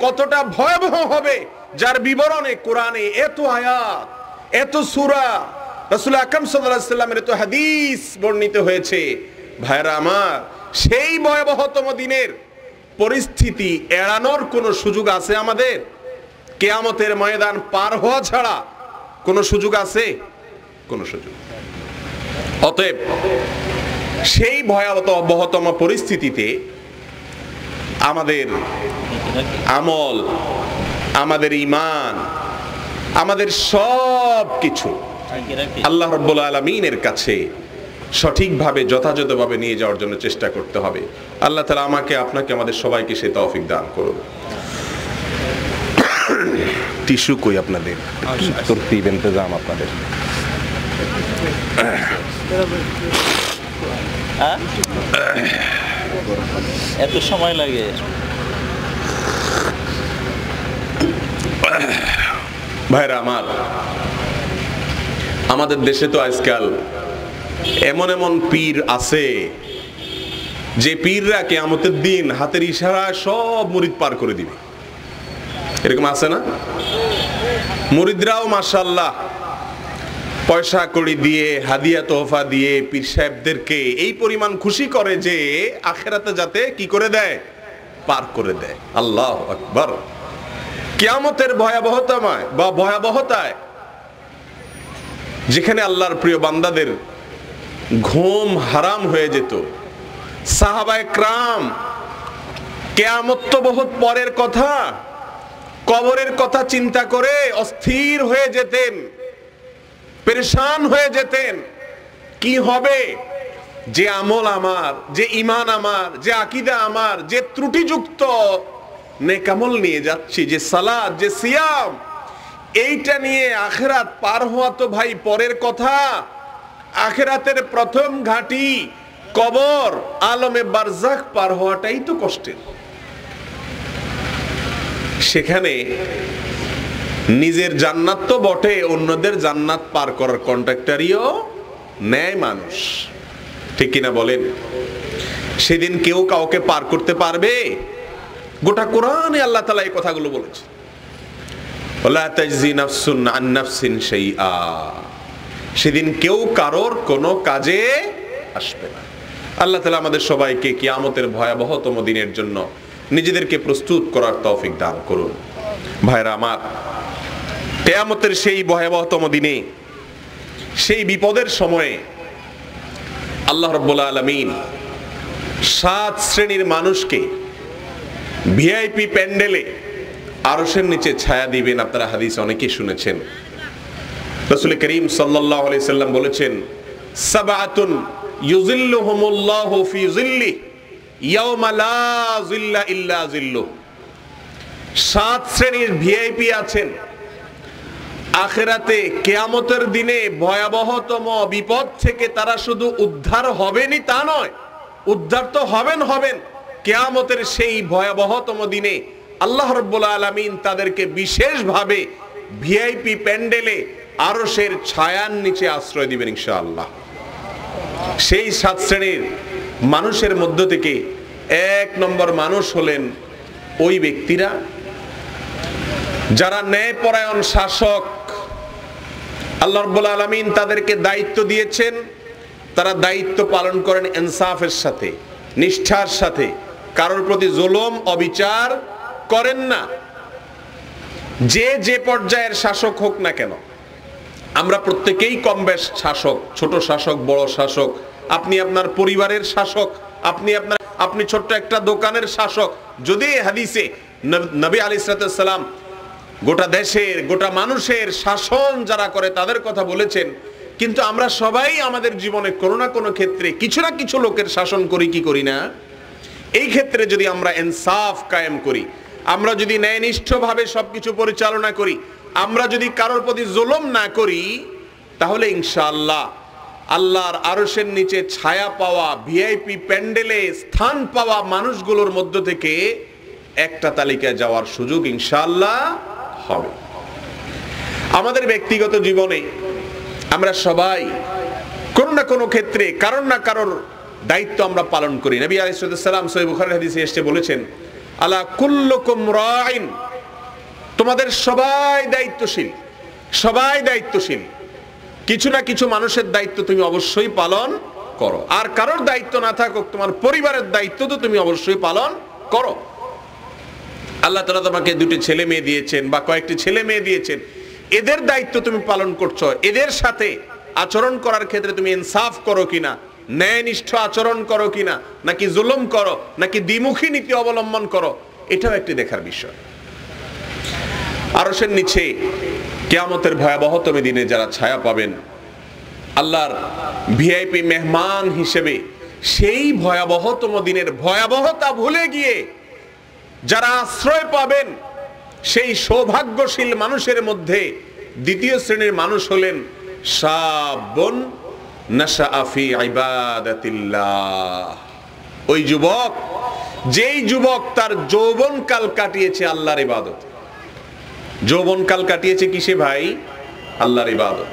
কতটা ভয়াবহ হবে, যার বিবরণে কোরআনে এত আয়াত, এত সূরা, রাসূল আকরাম সাল্লাল্লাহু আলাইহি ওয়াসাল্লামের এত হাদিস বর্ণিত হয়েছে। ভাইরা আমার, সেই ভয়াবহতম দিনের পরিস্থিতি এড়ানোর কোনো সুযোগ আছে আমাদের? কিয়ামতের ময়দান পার হওয়া ছাড়া কোনো সুযোগ আছে? কোনো সুযোগ। অতএব সেই ভয়াবহতম পরিস্থিতিতে আমাদের আমল, আমাদের ঈমান, আমাদের সব কিছু আল্লাহ রাব্বুল আলামিনের কাছে সঠিকভাবে যথাযথভাবে নিয়ে যাওয়ার জন্য চেষ্টা করতে হবে। আল্লাহ তাআলা আমাকে, আপনাকে, আমাদের সবাইকে সেই তৌফিক দান করুন। টিস্যু কই আপনাদের? তরতিব ইন্তজাম আপনাদের। এত সময় লাগে? ভাইরা আমার, আমাদের দেশে তো আজকাল এমন এমন পীর আছে যে পীররা কিয়ামতের দিন হাতের ইশারায় সব মুরিদ পার করে দিবে। এরকম আছে না? মুরিদরাও মাশাআল্লাহ পয়সা কড়ি দিয়ে, হাদিয়া তোহফা দিয়ে পীর সাহেবদেরকে এই পরিমাণ খুশি করে যে আখিরাতে যাতে কি করে দেয়, পার করে দেয়। আল্লাহু আকবার। কিয়ামতের ভয়াবহতায় যেখানে আল্লাহর প্রিয় বান্দাদের ঘুম হারাম হয়ে যেত, সাহাবায়ে কেরাম কিয়ামত তো বহুত পরের কথা, কবরের কথা চিন্তা করে অস্থির হয়ে যেতেন, পেরেশান হয়ে যেতেন। কি হবে, যে আমল আমার, যে ঈমান আমার, যে আকীদা আমার, যে ত্রুটিযুক্ত নেকামল নিয়ে যাচ্ছি, যে সালাত, যে সিয়াম, এইটা নিয়ে আখিরাত পার হওয়া তো ভাই পরের কথা। আখিরাতের প্রথম ঘাঁটি কবর, আলমে বারজাখ পার হওয়াটাই তো কষ্টের। সেখানে নিজের জান্নাত তো বটে, অন্যদের জান্নাত পার করার কন্ট্রাক্টরিও নেয় মানুষ, ঠিক কিনা বলেন? সেদিন কেউ কাউকে পার করতে পারবে? গোটা কোরআনে আল্লাহ তাআলা এই কথাগুলো বলেছে, ওয়ালা তাজজি নাফসুন আন নাফসিন শাইআ। সেদিন কেউ কারোর কোনো কাজে আসবে না। আল্লাহ তাআলা আমাদের সবাইকে কিয়ামতের ভয়াবহতম দিনের জন্য নিজেদেরকে প্রস্তুত করার তৌফিক দান করুন। ভাইরা আমার, কিয়ামতের সেই ভয়াবহতম দিনে, সেই বিপদের সময়ে আল্লাহ রাব্বুল আলামিন 7 শ্রেণীর মানুষকে ভিআইপি প্যান্ডেলে আরশের নিচে ছায়া দিবেন। আপনারা হাদিস অনেকেই শুনেছেন। রাসূল করিম সাল্লাল্লাহু আলাইহি সাল্লাম বলেছেন, সাবআতুন ইউযিল্লুহুমুল্লাহু ফি যিল্লি ইয়াওমা লা যিল্লা ইল্লা যিল্লু। 7 শ্রেণীর ভিআইপি আছেন, আখিরাতে কিয়ামতের দিনে ভয়াবহতম বিপদ থেকে তারা শুধু উদ্ধার হবেনই তা নয়, উদ্ধার তো হবেন, কিয়ামতের সেই ভয়াবহতম দিনে আল্লাহ রাব্বুল আলামিন তাদেরকে বিশেষভাবে ভিআইপি প্যান্ডেলে আরশের ছায়ার নিচে আশ্রয় দিবেন ইনশাআল্লাহ। সেই 7 শ্রেণীর মানুষের মধ্য থেকে 1 নম্বর মানুষ হলেন ওই ব্যক্তিরা যারা ন্যায়পরায়ণ শাসক। আল্লাহ রাব্বুল আলামিন তাদেরকে দায়িত্ব দিয়েছেন, তারা দায়িত্ব পালন করেন ইনসাফের সাথে, নিষ্ঠার সাথে, কারোর প্রতি জুলুম অবিচার করেন না। যে পর্যায়ের শাসক হোক না কেন, আমরা প্রত্যেকেই কম বেশ শাসক, ছোট শাসক, বড় শাসক। আপনি আপনার পরিবারের শাসক, আপনি ছোট্ট একটা দোকানের শাসক। যদি হাদিসে নবী আলাইহিস সালাম গোটা দেশের গোটা মানুষের শাসন যারা করে তাদের কথা বলেছেন, কিন্তু আমরা সবাই আমাদের জীবনে কোনো না কোনো ক্ষেত্রে কিছু না কিছু লোকের শাসন করি কি করি না? এই ক্ষেত্রে যদি আমরা ইনসাফ কায়েম করি, আমরা যদি ন্যায়নিষ্ঠভাবে সবকিছু পরিচালনা করি, আমরা যদি কারোর প্রতি জুলুম না করি, তাহলে ইনশাআল্লাহ আল্লাহর আরশের নিচে ছায়া পাওয়া, ভিআইপি প্যান্ডেলে স্থান পাওয়া মানুষগুলোর মধ্য থেকে একটা তালিকায় যাওয়ার সুযোগ ইনশাআল্লাহ হবে। আমাদের ব্যক্তিগত জীবনে আমরা সবাই কোনো না কোনো ক্ষেত্রে কারোর না কারোর দায়িত্ব আমরা পালন করি। নবী আলাইহিস সালাম সহিহ বুখারীর হাদিসে এসে বলেছেন, আলা কুল্লুকুম রাইন, তোমাদের সবাই দায়িত্বশীল, সবাই দায়িত্বশীল। কিছু না কিছু মানুষের দায়িত্ব তুমি অবশ্যই পালন করো, আর কারোর দায়িত্ব না থাকুক তোমার পরিবারের দায়িত্ব তো তুমি অবশ্যই পালন করো। আল্লাহ তাআলা তোমাকে দুটি ছেলে মেয়ে দিয়েছেন বা কয়েকটি ছেলে মেয়ে দিয়েছেন, এদের দায়িত্ব তুমি পালন করছো। এদের সাথে আচরণ করার ক্ষেত্রে তুমি ইনসাফ করো কিনা, ন্যায়নিষ্ঠ আচরণ করো কিনা, নাকি জুলুম করো, নাকি দ্বিমুখী নীতি অবলম্বন করো, এটাও একটি দেখার বিষয়। আরশের নিচে কিয়ামতের ভয়াবহতম দিনে যারা ছায়া পাবেন, আল্লাহর ভিআইপি মেহমান হিসেবে সেই ভয়াবহতম দিনের ভয়াবহতা ভুলে গিয়ে যারা আশ্রয় পাবেন, সেই সৌভাগ্যশীল মানুষের মধ্যে দ্বিতীয় শ্রেণীর মানুষ হলেন শাবুন নাশাআ ফি ইবাদাতিল্লাহ। ওই যুবক, যেই যুবক তার যৌবনকাল কাটিয়েছে আল্লাহর ইবাদত। যৌবনকাল কাটিয়েছে কিসে ভাই? আল্লাহর ইবাদত।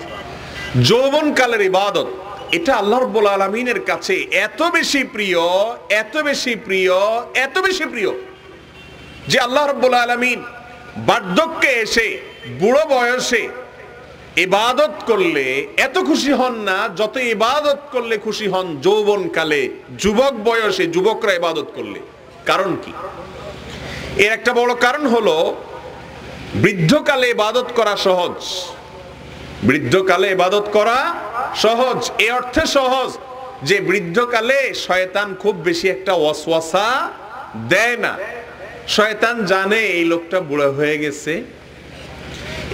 যৌবনকালের ইবাদত এটা আল্লাহ রাব্বুল আলামিনের কাছে এত বেশি প্রিয়, এত বেশি প্রিয়, এত বেশি প্রিয় যে আল্লাহ রাব্বুল আলামিন বার্ধক্যে এসে বুড়ো বয়সে ইবাদত করলে এত খুশি হন না যত ইবাদত করলে খুশি হন যৌবনকালে, যুবক বয়সে যুবকরা ইবাদত করলে। কারণ কি? এর একটা বড় কারণ হলো বৃদ্ধকালে ইবাদত করা সহজ। বৃদ্ধকালে ইবাদত করা সহজ, এই অর্থে সহজ যে বৃদ্ধকালে শয়তান খুব বেশি একটা ওয়াসওয়াসা দেয় না। শয়তান জানে এই লোকটা বুড়ো হয়ে গেছে,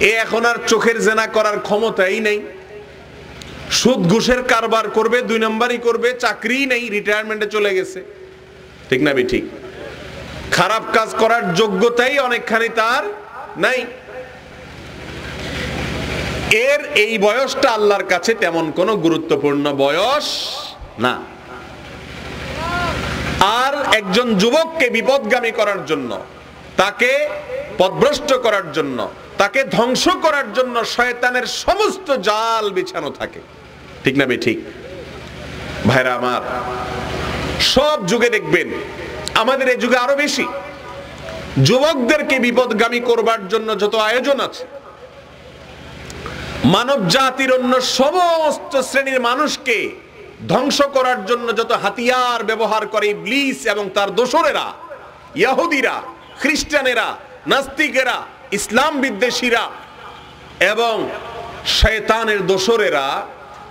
এ এখন আর চোখের জেনা করার ক্ষমতাই নেই, সুদ ঘুষের কারবার করবে, 2 নম্বরই করবে, চাকরি নেই, রিটায়ারমেন্টে চলে গেছে, ঠিক না ঠিক? খারাপ কাজ করার যোগ্যতাই অনেকখানি তার নাই। এর এই বয়সটা আল্লাহর কাছে তেমন কোনো গুরুত্বপূর্ণ বয়স না। আর একজন যুবককে বিপদগামী করার জন্য, তাকে পথভ্রষ্ট করার জন্য, তাকে ধ্বংস করার জন্য শয়তানের সমস্ত জাল বিছানো থাকে, ঠিক না ঠিক? ভাইরা আমার, সব যুগে দেখবেন, আমাদের এই যুগে আরো বেশি, যুবকদেরকে বিপদগামী করবার জন্য যত আয়োজন আছে, মানব জাতির অন্য সমস্ত শ্রেণীর মানুষকে ধ্বংস করার জন্য যত হাতিয়ার ব্যবহার করে ইবলিস এবং তার দোসরেরা, ইহুদিরা, খ্রিস্টানেরা, নাস্তিকেরা, ইসলাম বিদ্বেষীরা এবং শয়তানের দোসরেরা,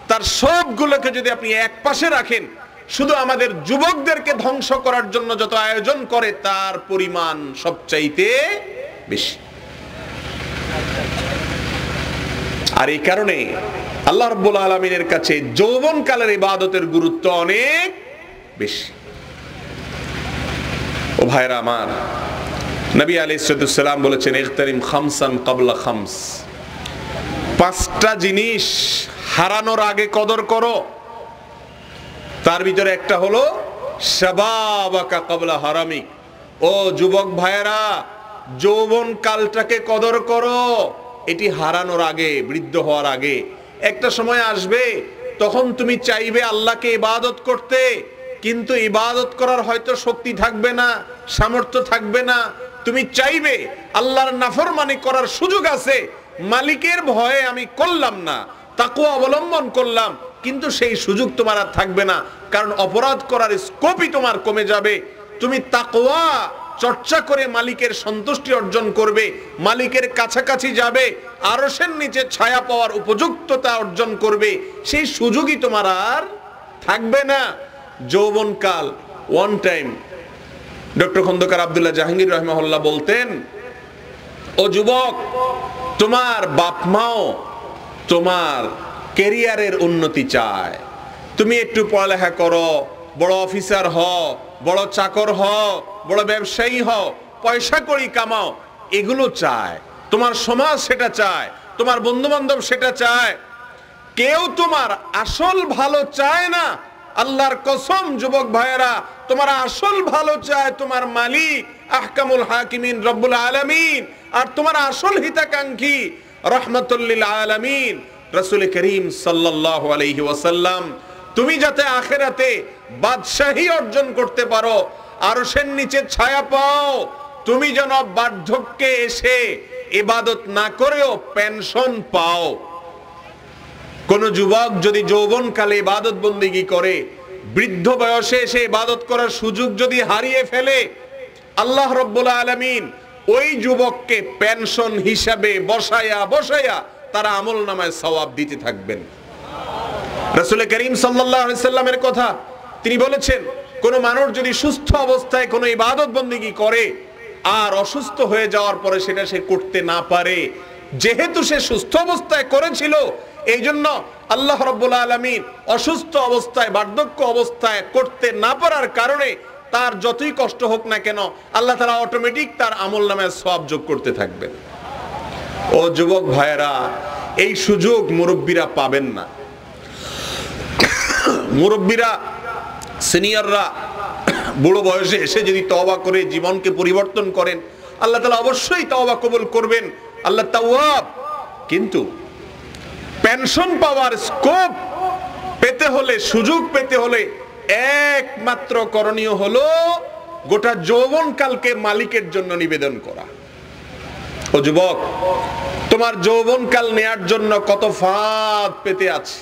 তার সবগুলোকে যদি আপনি এক পাশে রাখেন, শুধু আমাদের যুবকদেরকে ধ্বংস করার জন্য যত আয়োজন করে তার পরিমাণ সবচাইতে বেশি। আর এই কারণে আল্লাহ রাব্বুল আলামিনের কাছে যৌবনকালের ইবাদতের গুরুত্ব অনেক বেশি। ও ভাইরা আমার, নবী আলাইহিস সালাম বলেছেন, ইগতানিম খামসান ক্বাবলা খামস, 5টা জিনিস হারানোর আগে কদর করো। তার ভিতরে একটা হলো শাবাবাকা ক্বাবলা হারামিক। ও যুবক ভাইরা, যৌবন কালটাকে কদর করো, এটি হারানোর আগে, বৃদ্ধ হওয়ার আগে। একটা সময় আসবে তখন তুমি চাইবে আল্লাহকে ইবাদত করতে, কিন্তু ইবাদত করার হয়তো শক্তি থাকবে না, সামর্থ্য থাকবে না। তুমি চাইবে আল্লাহর নাফরমানি করার সুযোগ আছে, মালিকের ভয়ে আমি করলাম না, তাকওয়া অবলম্বন করলাম, কিন্তু সেই সুযোগ তোমার আর থাকবে না, কারণ অপরাধ করার স্কোপই তোমার কমে যাবে। তুমি তাকওয়া চর্চা করে মালিকের সন্তুষ্টি অর্জন করবে, মালিকের কাছাকাছি যাবে, আরশের নিচে ছায়া পাওয়ার উপযুক্ততা অর্জন করবে, সেই সুযোগই তোমার আর থাকবে না। যৌবনকাল one time doctor Khandaker Abdullah Jahangir রাহিমাহুল্লাহ বলতেন, ও যুবক, তোমার বাপ মাও তোমার ক্যারিয়ারের উন্নতি চায়, তুমি একটু পড়ালেখা করো, বড় অফিসার হও, বড় চাকর হও, বড় ব্যবসায়ী হও, পয়সা কড়ি কামাও, এগুলো চায়। তোমার সমাজ সেটা চায়, তোমার বন্ধু বান্ধব সেটা চায়। কেউ তোমার আসল ভালো চায় না। আল্লাহর কসম যুবক ভাইয়েরা, তোমার আসল ভালো চায় তোমার মালিক আহকামুল হাকিমিন রব্বুল আলামিন। আর তোমার আসল হিতাকাঙ্ক্ষী রাহমাতুল লিল আলামিন রাসূল করিম সাল্লাল্লাহু আলাইহি ওয়াসাল্লাম। তুমি যাতে আখিরাতে বাদশাহী অর্জন করতে পারো, আরশের নিচে ছায়া পাও, তুমি যেন বার্ধক্যে এসে ইবাদত না করেও পেনশন পাও। কোন যুবক যদি যৌবনকালে ইবাদত বন্দেগী করে, বৃদ্ধ বয়সে এসে ইবাদত করার সুযোগ যদি হারিয়ে ফেলে, আল্লাহ রাব্বুল আলামিন ওই যুবককে পেনশন হিসাবে বসায়া তারা আমলনামায় সওয়াব দিতে থাকবেন। রাসূল করিম সাল্লাল্লাহু আলাইহি সাল্লামের কথা তিনি বলেছেন, কোন মানুষ যদি সুস্থ অবস্থায় কোনো ইবাদত বন্দেগী করে আর অসুস্থ হয়ে যাওয়ার পরে সেটা সে করতে না পারে, যেহেতু সে সুস্থ অবস্থায় করেছিল, এই জন্য আল্লাহ রাব্বুল আলামিন অসুস্থ অবস্থায় বার্ধক্য অবস্থায় করতে না পারার কারণে তার যতই কষ্ট হোক না কেন আল্লাহ তাআলা অটোমেটিক তার আমলনামায় সওয়াব যোগ করতে থাকবেন। ও যুবক ভাইয়েরা, এই সুযোগ মুরব্বীরা পাবেন না। মুরব্বীরা, সিনিয়ররা বুড়ো বয়সে এসে যদি তওবা করে জীবনকে পরিবর্তন করেন, আল্লাহ তাআলা অবশ্যই তওবা কবুল করবেন, আল্লাহ তাওয়াব। কিন্তু পেনশন পাওয়ার স্কোপ পেতে হলে, সুযোগ পেতে হলে একমাত্র করণীয় হলো গোটা যৌবনকালকে মালিকের জন্য নিবেদন করা। ও যুবক, তোমার যৌবনকাল নেয়ার জন্য কত ফাঁদ পেতে আছে,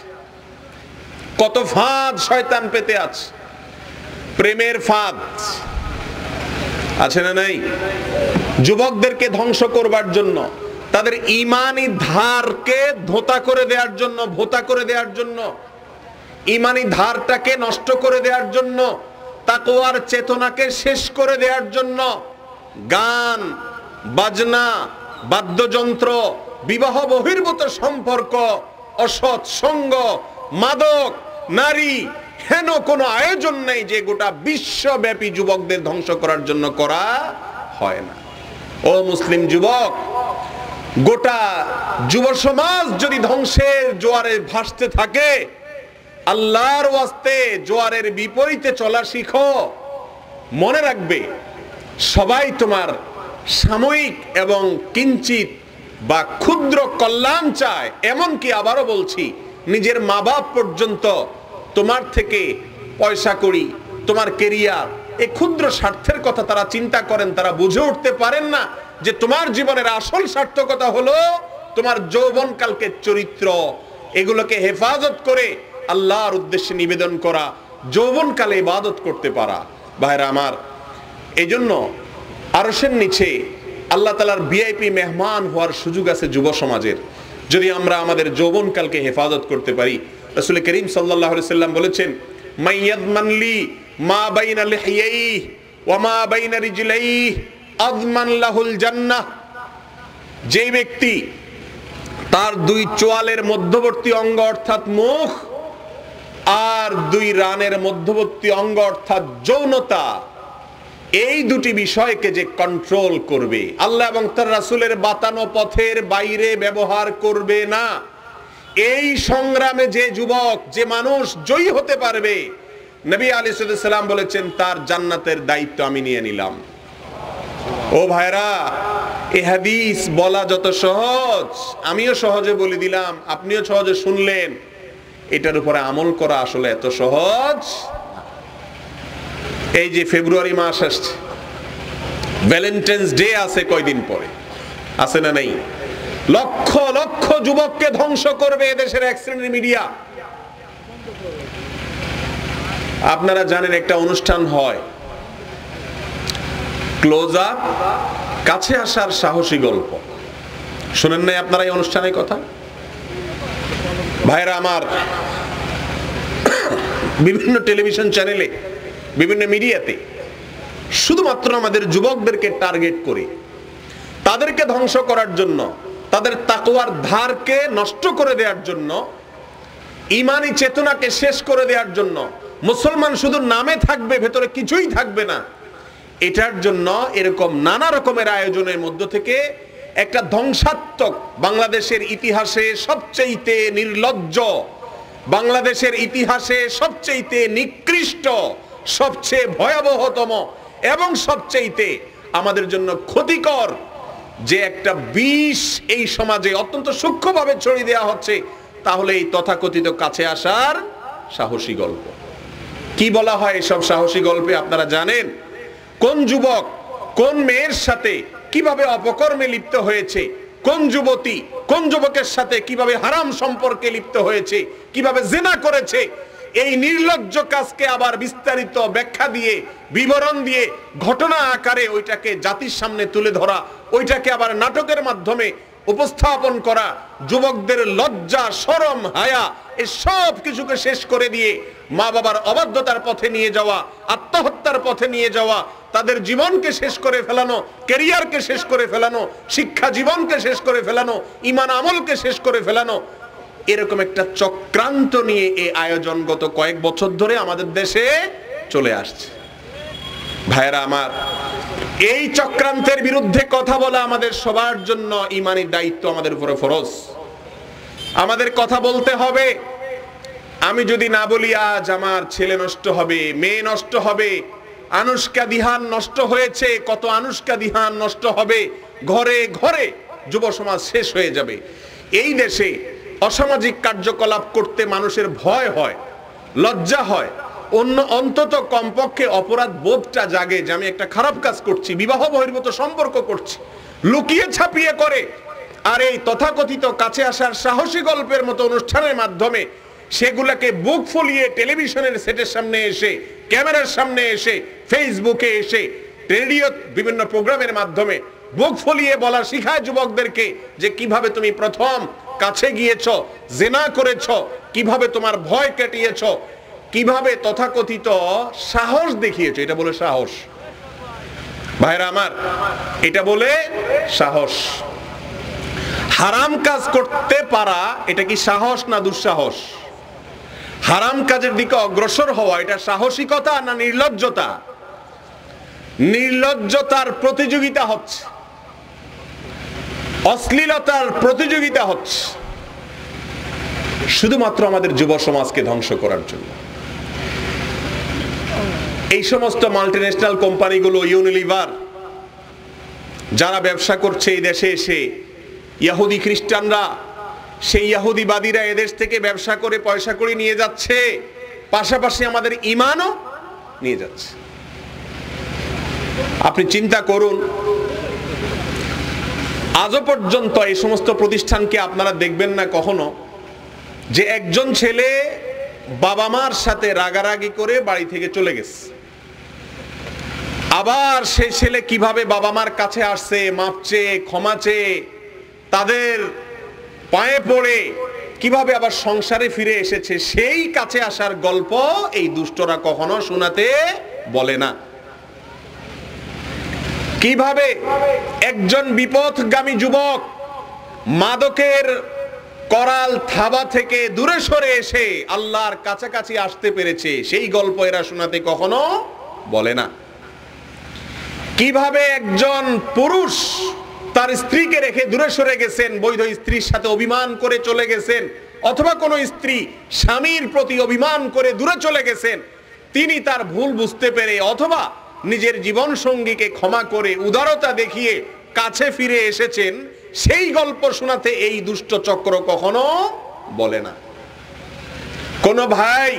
কত ফাঁদ শয়তান পেতে আছে। প্রেমের ফাঁদ আছে না নাই? যুবকদেরকে ধ্বংস করবার জন্য, তাদের ঈমানি ধারকে ধোঁতা করে দেওয়ার জন্য, ভোতা করে দেওয়ার জন্য, ঈমানি ধারটাকে নষ্ট করে দেওয়ার জন্য, তাকওয়ার চেতনাকে শেষ করে দেওয়ার জন্য গান বাজনা, বাদ্যযন্ত্র, বিবাহ বহির্ভূত সম্পর্ক, অসৎ সঙ্গ, মাদক, নারী, হেন কোনো আয়োজন নেই যে গোটা বিশ্বব্যাপী যুবকদের ধ্বংস করার জন্য করা হয় না। ও মুসলিম যুবক, গোটা যুব সমাজ যদি ধ্বংসের জোয়ারে ভাসতে থাকে, আল্লাহর ওয়াস্তে জোয়ারের বিপরীতে চলা শিখো। মনে রাখবে, সবাই তোমার সাময়িক এবং কিঞ্চিত বা ক্ষুদ্র কল্যাণ চায়। এমনকি আবারও বলছি, নিজের মা বাপ পর্যন্ত তোমার থেকে পয়সা কড়ি, তোমার কেরিয়ার, এই ক্ষুদ্র স্বার্থের কথা তারা চিন্তা করেন। তারা বুঝে উঠতে পারেন না যে তোমার জীবনের আসল সার্থকতা হলো তোমার যৌবনকালকে চরিত্র, এগুলোকে হেফাজত করে আল্লাহর উদ্দেশ্যে নিবেদন করা, যৌবনকালে ইবাদত করতে পারা। ভাইরা আমার, এই জন্য আরশের নিচে আল্লাহ তাআলার ভিআইপি মেহমান হওয়ার সুযোগ আছে যুব সমাজের, যদি আমরা আমাদের যৌবনকালকে হেফাজত করতে পারি। রাসূল করিম সাল্লাল্লাহু আলাইহি সাল্লাম বলেছেন, মাইয়াদমান লি মা বাইনা লিহিয়াইহি ওয়া মা বাইনা রিজলাইহি আযমান লাহুল জান্নাহ। যে ব্যক্তি তার দুই চোয়ালের মধ্যবর্তী অঙ্গ অর্থাৎ মুখ আর দুই রানের মধ্যবর্তী অঙ্গ অর্থাৎ যৌনতা, এই দুটি বিষয়কে যে কন্ট্রোল করবে, আল্লাহ এবং তার রাসূলের বাতানো পথের বাইরে ব্যবহার করবে না, এই সংগ্রামে যে যুবক, যে মানুষ জয়ী হতে পারবে, নবী আলাইহিস সালাম বলেছেন, তার জান্নাতের দায়িত্ব আমি নিয়ে নিলাম। ও ভাইরা, এই হাদিস বলা যত সহজ, আমিও সহজে বলে দিলাম, আপনিও সহজে শুনলেন, এটার উপরে আমল করা আসলে এত সহজ। এই যে ফেব্রুয়ারি মাস আসছে, ভ্যালেন্টাইন্স ডে আছে কয়দিন পরে, আছে না নাই? লক্ষ লক্ষ যুবককে ধ্বংস করবে এদেশের এক শ্রেণীর মিডিয়া। আপনারা জানেন একটা অনুষ্ঠান হয়, ক্লোজ আপ, কাছে আসার সাহসী গল্প। শুনেন নাই আপনারা এই অনুষ্ঠানের কথা? ভাইরা আমার, বিভিন্ন টেলিভিশন চ্যানেলে, বিভিন্ন মিডিয়াতে শুধুমাত্র আমাদের যুবকদেরকে টার্গেট করে তাদেরকে ধ্বংস করার জন্য, তাদের তাকওয়ার ধারকে নষ্ট করে দেওয়ার জন্য, ইমানি চেতনাকে শেষ করে দেওয়ার জন্য, মুসলমান শুধু নামে থাকবে, ভেতরে কিছুই থাকবে না, এটার জন্য এরকম নানা রকমের আয়োজনের মধ্য থেকে একটা ধ্বংসাত্মক, বাংলাদেশের ইতিহাসে সবচেয়ে নির্লজ্জ, বাংলাদেশের ইতিহাসে সবচেয়ে নিকৃষ্ট, সবচেয়ে ভয়াবহতম এবং সবচেয়ে আমাদের জন্য ক্ষতিকর যে একটা বিষ এই সমাজে অত্যন্ত সূক্ষ্মভাবে ছড়িয়ে দেওয়া হচ্ছে, তাহলে এই তথাকথিত কাছে আসার সাহসী গল্প। কি বলা হয় এসব সাহসী গল্পে আপনারা জানেন? কোন যুবক কোন মেয়ের সাথে কিভাবে অপকর্মে লিপ্ত হয়েছে, কোন যুবতী কোন যুবকের সাথে কিভাবে হারাম সম্পর্কে লিপ্ত হয়েছে, কিভাবে জিনা করেছে, এই নির্লজ্জ কাজকে আবার বিস্তারিত ব্যাখ্যা দিয়ে, বিবরণ দিয়ে, ঘটনা আকারে ওইটাকে জাতির সামনে তুলে ধরা, ওইটাকে আবার নাটকের মাধ্যমে উপস্থাপন করা, যুবকদের লজ্জা, শরম, হায়া এই সব কিছুকে শেষ করে দিয়ে মা বাবার অবাধ্যতার পথে নিয়ে যাওয়া, আত্মহত্যার পথে নিয়ে যাওয়া, তাদের জীবনকে শেষ করে ফেলানো, ক্যারিয়ারকে শেষ করে ফেলানো, শিক্ষা জীবনকে শেষ করে ফেলানো, ঈমান আমলকে শেষ করে ফেলানো, এরকম একটা চক্রান্ত নিয়ে এই আয়োজন গত কয়েক বছর ধরে আমাদের দেশে চলে আসছে। ভাইরা আমার, এই চক্রান্তের বিরুদ্ধে কথা বলা আমাদের সবার জন্য ঈমানি দায়িত্ব, আমাদের উপরে ফরজ। আমাদের কথা বলতে হবে। আমি যদি না বলি আজ আমার ছেলে নষ্ট হবে, মেয়ে নষ্ট হবে, আনুষ্কা দিহান নষ্ট হয়েছে, কত আনুষ্কা দিহান নষ্ট হবে, ঘরে ঘরে যুব সমাজ শেষ হয়ে যাবে। এই দেশে অসামাজিক কার্যকলাপ করতে মানুষের ভয় হয়, লজ্জা হয়, অন্তত কমপক্ষে অপরাধ বোধটা জাগে যে আমি একটা খারাপ কাজ করছি, বিবাহ বহির্ভূত সম্পর্ক করছি, লুকিয়ে ছাপিয়ে করে। আর এই তথাকথিত কাছে আসার সাহসী গল্পের মতো অনুষ্ঠানের মাধ্যমে সেগুলাকে বুক ফুলিয়ে টেলিভিশনের সেটের সামনে এসে, ক্যামেরার সামনে এসে, ফেসবুকে এসে, রেডিও বিভিন্ন প্রোগ্রামের মাধ্যমে বুক ফুলিয়ে বলা শিখায় যুবকদেরকে যে কিভাবে তুমি প্রথম কাছে গিয়েছো, জিনা করেছো, কিভাবে তোমার ভয় কাটিয়েছো, কিভাবে তথাকথিত সাহস দেখিয়েছো। এটা বলে সাহস। ভাইরা আমার, এটা বলে সাহস। হারাম কাজ করতে পারা এটা কি সাহস না দুঃসাহস? হারাম কাজের দিকে অগ্রসর হওয়া এটা সাহসিকতা না নির্লজ্জতা? নির্লজ্জতার প্রতিযোগিতা হচ্ছে, অশ্লীলতার প্রতিযোগিতা হচ্ছে, শুধুমাত্র আমাদের যুব সমাজকে ধ্বংস করার জন্য। এই সমস্ত মাল্টিন্যাশনাল কোম্পানিগুলো, ইউনিলিভার, যারা ব্যবসা করছে এই দেশে এসে, ইহুদি খ্রিস্টানরা, সেই ইহুদিবাদীরা এদেশ থেকে ব্যবসা করে পয়সা করে নিয়ে যাচ্ছে, পাশাপাশি আমাদের ঈমানও নিয়ে যাচ্ছে। আপনি চিন্তা করুন, আজও পর্যন্ত এই সমস্ত প্রতিষ্ঠানকে আপনারা দেখবেন না কখনো যে একজন ছেলে বাবা মার সাথে রাগারাগি করে বাড়ি থেকে চলে গেছে, আবার সেই ছেলে কিভাবে বাবা মার কাছে আসছে, মাপ চেয়ে, ক্ষমা চেয়ে, তাদের পায়ে পড়ে কিভাবে আবার সংসারে ফিরে এসেছে, সেই কাছে আসার গল্প এই দুষ্টরা কখনো শোনাতে বলে না। কিভাবে একজন বিপথগামী যুবক মাদকের করাল থাবা থেকে দূরে সরে এসে আল্লাহর কাছাকাছি আসতে পেরেছে, সেই গল্প এরা শোনাতে কখনো বলে না। কিভাবে একজন পুরুষ তার স্ত্রীকে রেখে দূরে সরে গেছেন, বৈধ স্ত্রীর সাথে অভিমান করে চলে গেছেন, অথবা কোনো স্ত্রী স্বামীর প্রতি অভিমান করে দূরে চলে গেছেন, তিনি তার ভুল বুঝতে পেরে অথবা নিজের জীবন সঙ্গীকে ক্ষমা করে উদারতা দেখিয়ে কাছে ফিরে এসেছেন, সেই গল্প শোনাতে এই দুষ্ট চক্র কখনো বলে না। কোন ভাই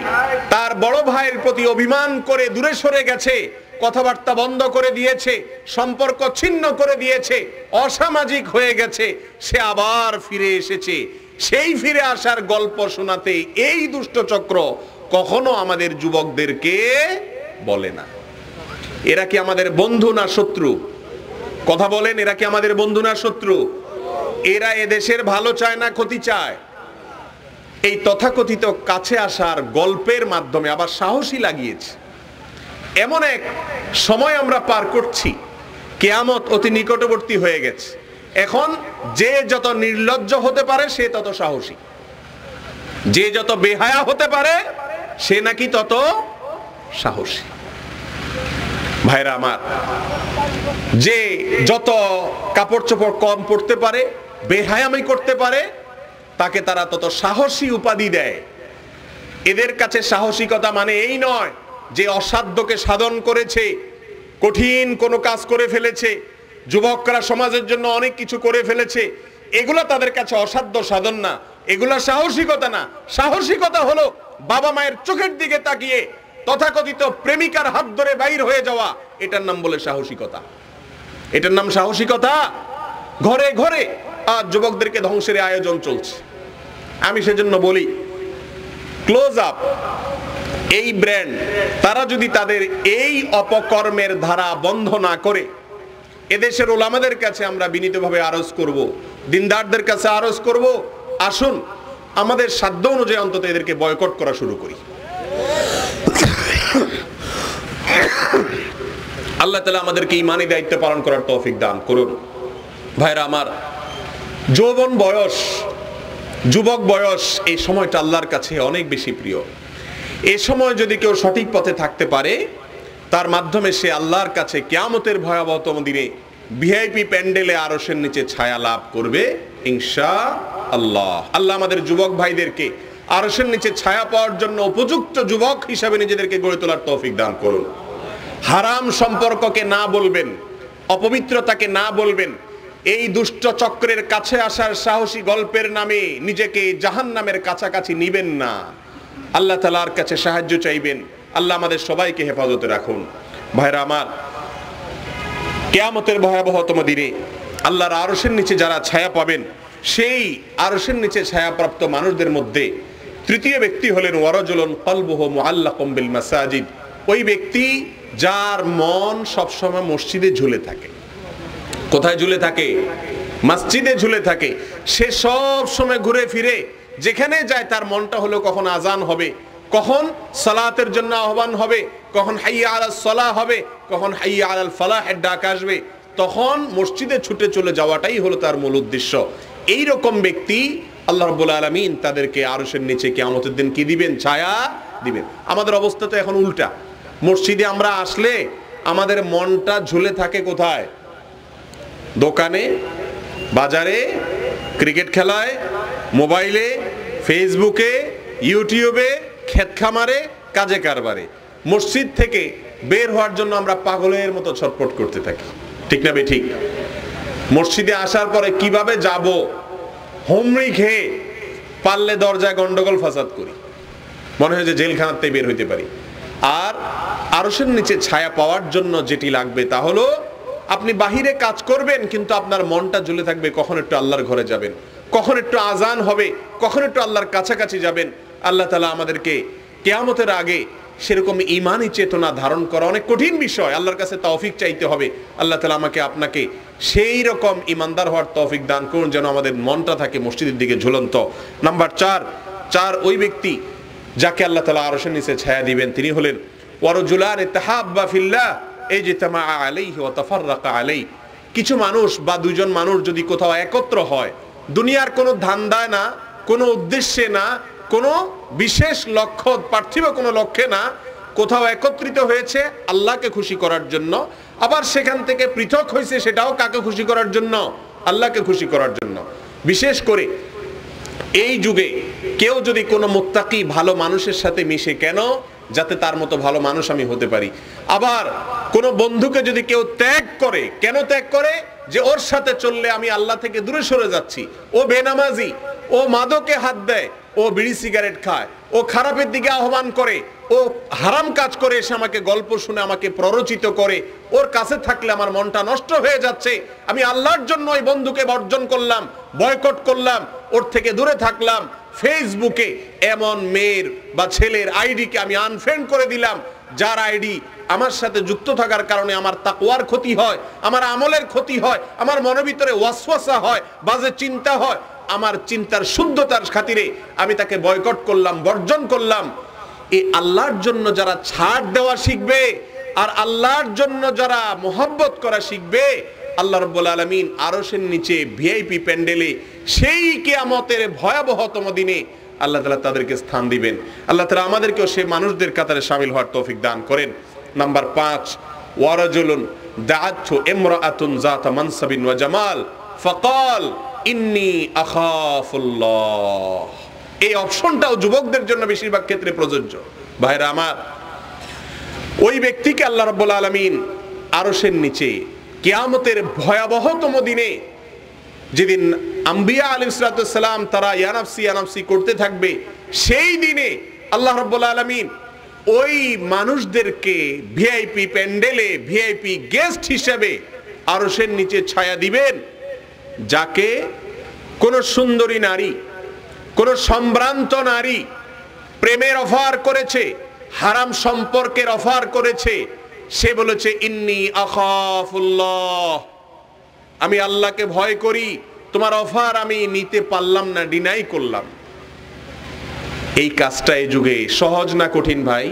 তার বড় ভাইয়ের প্রতি অভিমান করে দূরে সরে গেছে, কথাবার্তা বন্ধ করে দিয়েছে, সম্পর্ক ছিন্ন করে দিয়েছে, অসামাজিক হয়ে গেছে, সে আবার ফিরে এসেছে, সেই ফিরে আসার গল্প শোনাতে এই দুষ্ট চক্র কখনো আমাদের যুবকদেরকে বলে না। এরা কি আমাদের বন্ধু না শত্রু? কথা বলেন, এরা কি আমাদের বন্ধু না শত্রু? এরা এদেশের ভালো চায় না ক্ষতি চায়? এই তথাকথিত কাছে আসার গল্পের মাধ্যমে আবার সাহসী লাগিয়েছে। এমন এক সময় আমরা পার করছি, কিয়ামত অতি নিকটবর্তী হয়ে গেছে। এখন যে যত নির্লজ্জ হতে পারে সে তত সাহসী, যে যত বেহায়া হতে পারে সে নাকি তত সাহসী। ভাইরা আমার, যে যত কাপড় চোপড় কম পরতে পারে, বেহায়ামি করতে পারে, তাকে তারা তত সাহসী উপাধি দেয়। এদের কাছে সাহসিকতা মানে এই নয় যে অসাধ্যকে সাধন করেছে, কঠিন কোনো কাজ করে ফেলেছে, যুবকরা সমাজের জন্য অনেক কিছু করে ফেলেছে, এগুলো তাদের কাছে অসাধ্য সাধন না, এগুলা সাহসিকতা না। সাহসিকতা হলো বাবা মায়ের চোখের দিকে তাকিয়ে তথাকথিত প্রেমিকার হাত ধরে বাইর হয়ে যাওয়া, এটার নাম বলে সাহসিকতা। এটার নাম সাহসিকতা? ঘরে ঘরে আজ যুবকদেরকে ধ্বংসের আয়োজন চলছে। আমি সেজন্য বলি, ক্লোজ আপ এই ব্র্যান্ড, তারা যদি তাদের এই অপকর্মের ধারা বন্ধ না করে, এদেশের ওলামাদের কাছে আমরা বিনীতভাবে আরজ করব, দিনদারদের কাছে আরজ করব, আসুন আমাদের সাধ্য অনুযায়ী অন্তত এদেরকে বয়কট করা শুরু করি। আল্লাহ তাআলা আমাদেরকে ঈমানি দায়িত্ব পালন করার তৌফিক দান করুন। ভাইরা আমার, যৌবন বয়স, যুবক বয়স, এই সময়টা আল্লাহর কাছে অনেক বেশি প্রিয়। এই সময় যদি কেউ সঠিক পথে থাকতে পারে, তার মাধ্যমে সে আল্লাহর কাছে কিয়ামতের ভয়াবহতম দিনে ভিআইপি প্যান্ডেলে আরশের নিচে ছায়া লাভ করবে ইনশাআল্লাহ। আল্লাহ আমাদের যুবক ভাইদেরকে আরশের নিচে ছায়া পাওয়ার জন্য উপযুক্ত যুবক হিসাবে নিজেদেরকে গড়ে তোলার তৌফিক দান করুন। হারাম সম্পর্ককে না বলবেন, অপবিত্রতাকে না বলবেন, এই দুষ্ট চক্রের কাছে আসার সাহসী গল্পের নামে নিজেকে জাহান্নামের কাছাকাছি নিবেন না। আল্লাহ তাআলার কাছে সাহায্য চাইবেন। আল্লাহ আমাদের সবাইকে হেফাজতে রাখুন। ভাইরা আমার, কিয়ামতের ভয়াবহতম দিনে আল্লাহর আরশের নিচে যারা ছায়া পাবেন, সেই আরশের নিচে ছায়াপ্রাপ্ত মানুষদের মধ্যে তৃতীয় ব্যক্তি হলেন ওয়ারাজুলুন কলবুহু মুআল্লাকুম বিল মাসাজিদ, ওই ব্যক্তি যার মন সবসময় মসজিদে ঝুলে থাকে। কোথায় ঝুলে থাকে? মসজিদে ঝুলে থাকে। সে সব সময় ঘুরে ফিরে যেখানে যায় তার মনটা হলো কখন আজান হবে, কখন সালাতের জন্য আহ্বান হবে, কখন হাইয়া আলাস সালাহ হবে, কখন হাইয়া আলাল ফালাহের ডাক আসবে, তখন মসজিদে ছুটে চলে যাওয়াটাই হলো তার মূল উদ্দেশ্য। এই রকম ব্যক্তি আল্লাহ রাব্বুল আলামিন তাদেরকে আরশের নিচে কিয়ামতের দিন কি দিবেন? ছায়া দিবেন। আমাদের অবস্থা তো এখন উল্টা। মসজিদে আমরা আসলে আমাদের মনটা ঝুলে থাকে কোথায়? দোকানে, বাজারে, ক্রিকেট খেলায়, মোবাইলে, ফেসবুকে, ইউটিউবে, ক্ষেত খামারে, কাজে কারবারে। মসজিদ থেকে বের হওয়ার জন্য আমরা পাগলের মতো ছটফট করতে থাকি, ঠিক না বেঠিক? মসজিদে আসার পরে কিভাবে যাব, হুমড়ি খেয়ে পারলে দরজায় গন্ডগোল ফাসাদ করি, মনে হয় যে জেলখানাতে বের হইতে পারি। আর আরশের নিচে ছায়া পাওয়ার জন্য যেটি লাগবে তা হলো আপনি বাহিরে কাজ করবেন কিন্তু আপনার মনটা ঝুলে থাকবে কখন একটু আল্লাহর ঘরে যাবেন, কখন একটু আজান হবে, কখন একটু আল্লাহর কাছাকাছি যাবেন। আল্লাহ তাআলা আমাদেরকে কিয়ামতের আগে সেরকম ঈমানি চেতনা ধারণ করা অনেক কঠিন বিষয়, আল্লাহর কাছে তৌফিক চাইতে হবে। আল্লাহ তাআলা আমাকে আপনাকে সেই রকম ঈমানদার হওয়ার তৌফিক দান করুন যেন আমাদের মনটা থাকে মসজিদের দিকে ঝুলন্ত। নাম্বার 4, ওই ব্যক্তি যাকে আল্লাহ তাআলা আরশের নিচে ছায়া দিবেন তিনি হলেন ওয়ারাজুলান তাহাব্বা ফিল্লাহ ইজতামা আলাইহি ওয়া তাফাররাকা আলাইহি। কিছু মানুষ বা দুজন মানুষ যদি কোথাও একত্র হয়, দুনিয়ার কোনো ধান্দায় না, কোনো উদ্দেশ্যে না, কোনো বিশেষ লক্ষ্য, পার্থিব কোনো লক্ষ্যে না, কোথাও একত্রিত হয়েছে আল্লাহকে খুশি করার জন্য, আবার সেখান থেকে পৃথক হয়েছে সেটাও কাকে খুশি করার জন্য? আল্লাহকে খুশি করার জন্য। বিশেষ করে এই যুগে কেউ যদি কোনো মুত্তাকি ভালো মানুষের সাথে মিশে, কেন? যাতে তার মতো ভালো মানুষ আমি হতে পারি। আবার কোনো বন্ধুকে যদি কেউ ত্যাগ করে, কেন ত্যাগ করে? যে ওর সাথে চললে আমি আল্লাহ থেকে দূরে সরে যাচ্ছি, ও বেনামাজি, ও মাদকে হাত দেয়, ও বিড়ি সিগারেট খায়, ও খারাপের দিকে আহ্বান করে, ও হারাম কাজ করে এসে আমাকে গল্প শুনে আমাকে প্ররোচিত করে, ওর কাছে থাকলে আমার মনটা নষ্ট হয়ে যাচ্ছে, আমি আল্লাহর জন্য ওই বন্ধুকে বর্জন করলাম, বয়কট করলাম, ওর থেকে দূরে থাকলাম। ফেসবুকে এমন মেয়ের বা ছেলের আইডিকে আমি আনফ্রেন্ড করে দিলাম যার আইডি আমার সাথে যুক্ত থাকার কারণে আমার তাকওয়ার ক্ষতি হয়, আমার আমলের ক্ষতি হয়, আমার মনের ভিতরে ওয়াসওয়াসা হয়, বাজে চিন্তা হয়, আমার চিন্তার শুদ্ধতার খাতিরে আমি তাকে বয়কট করলাম, বর্জন করলাম। এই আল্লাহর জন্য যারা ছাড় দেওয়া শিখবে আর আল্লাহর জন্য যারা মোহাব্বত করা শিখবে, আল্লাহ রাব্বুল আলামিন আরশের নিচে ভিআইপি প্যান্ডেলে সেই কিয়ামতের ভয়াবহতম দিনে আল্লাহ তাআলা তাদেরকে স্থান দিবেন। আল্লাহ তাআলা আমাদেরকেও সেই মানুষদের কাতারে শামিল হওয়ার তৌফিক দান করেন। নাম্বার 5, ওয়ারাজুলুন দাআতহু ইমরাআতুন যাতা মানসাবিন ওয়া জামাল ফাকাল ইন্নী আখাফুল্লাহ। এই অপশনটাও যুবকদের জন্য বেশিরভাগ ক্ষেত্রে প্রযোজ্য। ভাইরা আমার, ওই ব্যক্তিকে আল্লাহ রাব্বুল আলামিন আরশের নিচে কিয়ামতের ভয়াবহতম দিনে, যেদিন আম্বিয়া আলাইহিস সালাম তারা ইয়া নাফসি ইয়া নাফসি করতে থাকবে, সেই দিনে আল্লাহ রাব্বুল আলামিন ওই মানুষদেরকে ভিআইপি প্যান্ডেলে ভিআইপি গেস্ট হিসেবে আরশের নিচে ছায়া দিবেন, যাকে কোন সুন্দরী নারী, কোন সম্ভ্রান্ত নারী প্রেমের অফার করেছে, হারাম সম্পর্কের অফার করেছে, সে বলেছে ইন্নী আখাফুল্লাহ, আমি আল্লাহকে ভয় করি, তোমার অফার আমি নিতে পারলাম না, ডিনাই করলাম। এই কাজটা এই যুগে সহজ না কঠিন ভাই?